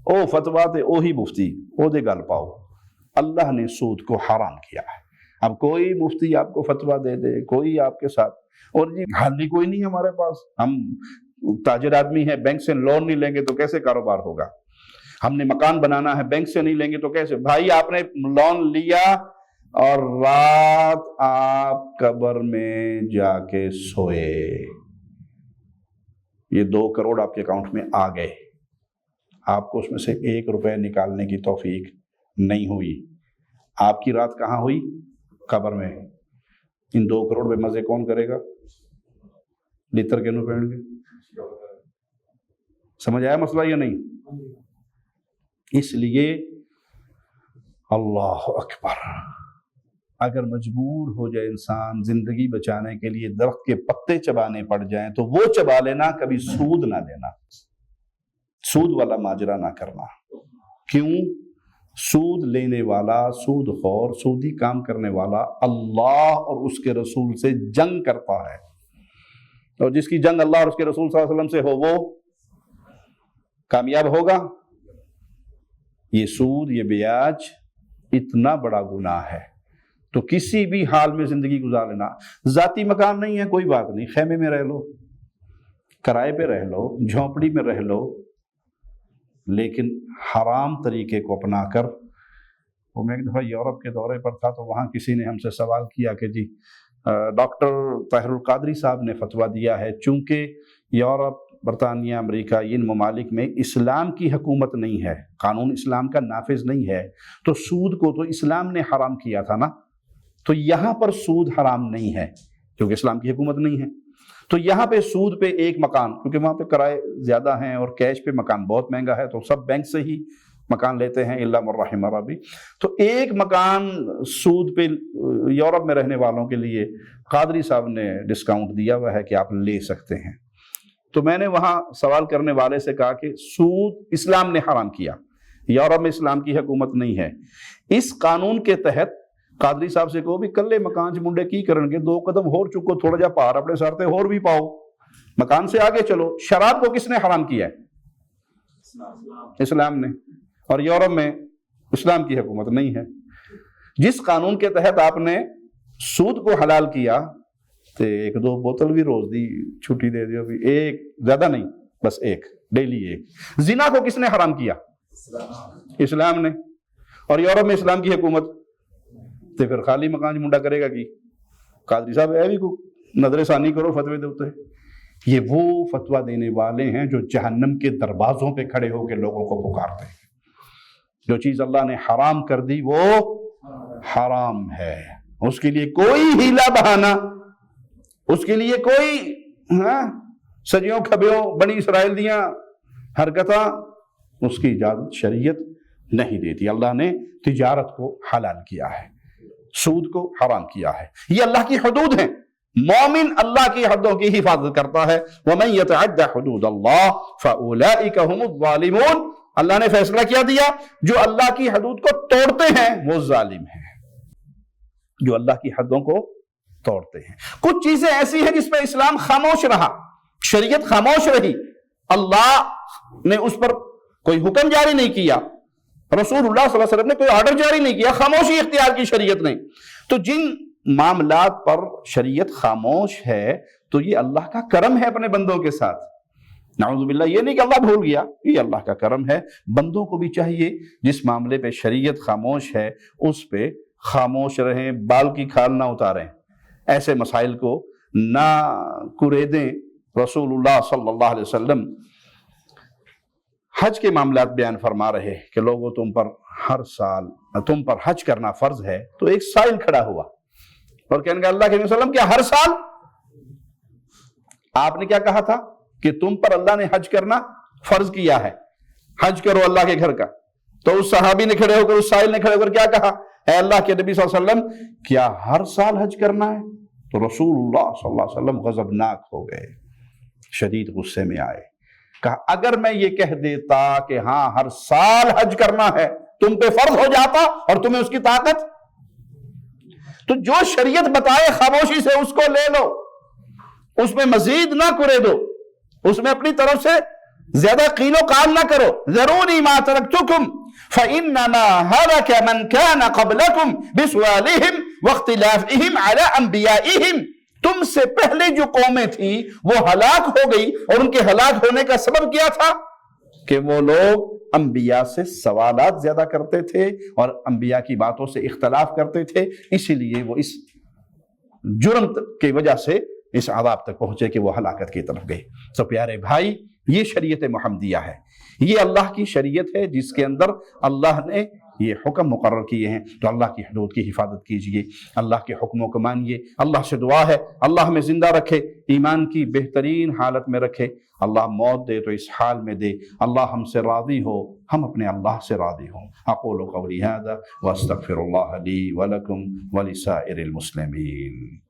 او فتویٰ تے اوہی مفتی او دے گل پاؤ۔ اللہ نے سود کو حرام کیا ہے۔ اب کوئی مفتی آپ کو فتویٰ دے دے، کوئی آپ کے ساتھ، اور جی حل بھی کوئی نہیں ہے ہمارے پاس، ہم تاجر آدمی ہیں، بینک سے لون نہیں لیں گے تو کیسے کاروبار ہوگا، ہم نے مکان بنانا ہے بینک سے نہیں لیں گے تو کیسے؟ بھائی آپ نے لون لیا اور رات آپ قبر میں جا کے سوئے، یہ 2 کروڑ آپ کے اکاؤنٹ میں آ گئے، آپ کو اس میں سے 1 روپے نکالنے کی توفیق نہیں ہوئی، آپ کی رات کہاں ہوئی؟ قبر میں۔ ان 2 کروڑ پہ مزے کون کرے گا؟ لتر کے نو پہن گے؟ سمجھ آیا مسئلہ یا نہیں؟ اس لیے اللہ اکبر، اگر مجبور ہو جائے انسان زندگی بچانے کے لیے درخت کے پتے چبانے پڑ جائیں تو وہ چبا لینا، کبھی سود نہ لینا، سود والا ماجرا نہ کرنا۔ کیوں؟ سود لینے والا، سود خور، سودی کام کرنے والا اللہ اور اس کے رسول سے جنگ کرتا ہے، اور جس کی جنگ اللہ اور اس کے رسول صلی اللہ علیہ وسلم سے ہو وہ کامیاب ہوگا۔ یہ سود، یہ بیاج اتنا بڑا گناہ ہے، تو کسی بھی حال میں زندگی گزار لینا۔ ذاتی مکان نہیں ہے کوئی بات نہیں، خیمے میں رہ لو، کرائے پہ رہ لو، جھونپڑی میں رہ لو، لیکن حرام طریقے کو اپنا کر۔ وہ میں ایک دفعہ یورپ کے دورے پر تھا تو وہاں کسی نے ہم سے سوال کیا کہ جی ڈاکٹر طاہر القادری صاحب نے فتویٰ دیا ہے چونکہ یورپ، برطانیہ، امریکہ، ان ممالک میں اسلام کی حکومت نہیں ہے، قانون اسلام کا نافذ نہیں ہے، تو سود کو تو اسلام نے حرام کیا تھا نا، تو یہاں پر سود حرام نہیں ہے کیونکہ اسلام کی حکومت نہیں ہے، تو یہاں پہ سود پہ ایک مکان، کیونکہ وہاں پہ کرائے زیادہ ہیں اور کیش پہ مکان بہت مہنگا ہے تو سب بینک سے ہی مکان لیتے ہیں الا من رحم ربی، تو ایک مکان سود پہ یورپ میں رہنے والوں کے لیے قادری صاحب نے ڈسکاؤنٹ دیا ہوا ہے کہ آپ لے سکتے ہیں۔ تو میں نے وہاں سوال کرنے والے سے کہا کہ سود اسلام نے حرام کیا، یورپ میں اسلام کی حکومت نہیں ہے، اس قانون کے تحت قادری صاحب سے کہو بھی کلے مکان چ منڈے کی کرن گے، 2 قدم ہور چکو، تھوڑا جا پار اپنے سر تے ہور بھی پاؤ، مکان سے آگے چلو۔ شراب کو کس نے حرام کیا ہے؟ اسلام نے، اور یورپ میں اسلام کی حکومت نہیں ہے۔ جس قانون کے تحت آپ نے سود کو حلال کیا تو 1-2 بوتل بھی روز دی چھٹی دے دیو، بھی ایک زیادہ نہیں، بس ایک ڈیلی ایک۔ زنا کو کس نے حرام کیا؟ اسلام نے، اور یورپ میں اسلام کی حکومت، تو پھر خالی مکان منڈا کرے گا کی؟ قادری صاحب اے بھی کو نظر ثانی کرو فتوے دے ہوتے۔ یہ وہ فتویٰ دینے والے ہیں جو جہنم کے دروازوں پہ کھڑے ہو کے لوگوں کو پکارتے ہیں۔ جو چیز اللہ نے حرام کر دی وہ حرام ہے، اس کے لیے کوئی ہیلا بہانہ، اس کے لیے کوئی سجیوں کھبیوں بنی اسرائیل دیاں حرکتاں، اس کی اجازت شریعت نہیں دیتی۔ اللہ نے تجارت کو حلال کیا ہے، سود کو حرام کیا ہے، یہ اللہ کی حدود ہیں۔ مومن اللہ کی حدوں کی حفاظت کرتا ہے۔ وَمَن يَتَعَدَّ حُدُودَ اللَّهِ فَأُولَئِكَ هُمُ الظَّالِمُونَ، اللہ نے فیصلہ کیا دیا جو اللہ کی حدود کو توڑتے ہیں وہ ظالم ہیں، جو اللہ کی حدوں کو توڑتے ہیں۔ کچھ چیزیں ایسی ہیں جس پہ اسلام خاموش رہا، شریعت خاموش رہی، اللہ نے اس پر کوئی حکم جاری نہیں کیا، رسول اللہ صلی اللہ علیہ وسلم نے کوئی آرڈر جاری نہیں کیا، خاموشی اختیار کی شریعت نے۔ تو جن معاملات پر شریعت خاموش ہے تو یہ اللہ کا کرم ہے اپنے بندوں کے ساتھ، نعوذ باللہ، یہ نہیں کہ اللہ بھول گیا، یہ اللہ کا کرم ہے۔ بندوں کو بھی چاہیے جس معاملے پہ شریعت خاموش ہے اس پہ خاموش رہیں، بال کی کھال نہ اتاریں، ایسے مسائل کو نہ کریدیں۔ رسول اللہ صلی اللہ علیہ وسلم حج کے معاملات بیان فرما رہے کہ لوگوں تم پر ہر سال تم پر حج کرنا فرض ہے، تو ایک سائل کھڑا ہوا اور کہنے کہ اللہ کے نبی صلی اللہ علیہ وسلم کیا ہر سال؟ آپ نے کیا کہا تھا کہ تم پر اللہ نے حج کرنا فرض کیا ہے، حج کرو اللہ کے گھر کا۔ تو اس صحابی نے کھڑے ہو کر، اس سائل نے کھڑے ہو کر کیا کہا؟ اے اللہ کے نبی صلی اللہ علیہ وسلم کیا ہر سال حج کرنا ہے؟ تو رسول اللہ صلی اللہ علیہ وسلم غضبناک ہو گئے، شدید غصے میں آئے، کہا اگر میں یہ کہہ دیتا کہ ہاں ہر سال حج کرنا ہے تم پہ فرض ہو جاتا اور تمہیں اس کی طاقت، تو جو شریعت بتائے خاموشی سے اس کو لے لو، اس میں مزید نہ کرے دو، اس میں اپنی طرف سے زیادہ قیل و قال نہ کرو۔ ذرونی ما ترکتکم فإنما هلك من كان قبلكم بسؤالهم واختلافهم على انبیائهم، تم سے پہلے جو قومیں تھیں وہ ہلاک ہو گئی، اور ان کے ہلاک ہونے کا سبب کیا تھا کہ وہ لوگ انبیاء سے سوالات زیادہ کرتے تھے اور انبیاء کی باتوں سے اختلاف کرتے تھے، اسی لیے وہ اس جرم کی وجہ سے اس عذاب تک پہنچے کہ وہ ہلاکت کی طرف گئے۔ تو پیارے بھائی، یہ شریعت محمدیہ ہے، یہ اللہ کی شریعت ہے جس کے اندر اللہ نے یہ حکم مقرر کیے ہیں۔ تو اللہ کی حدود کی حفاظت کیجئے، اللہ کے حکموں کو مانیے۔ اللہ سے دعا ہے اللہ ہمیں زندہ رکھے، ایمان کی بہترین حالت میں رکھے، اللہ موت دے تو اس حال میں دے، اللہ ہم سے راضی ہو، ہم اپنے اللہ سے راضی ہوں۔ اقول قولی ھذا واستغفر اللہ لی ولکم ولسائر المسلمین۔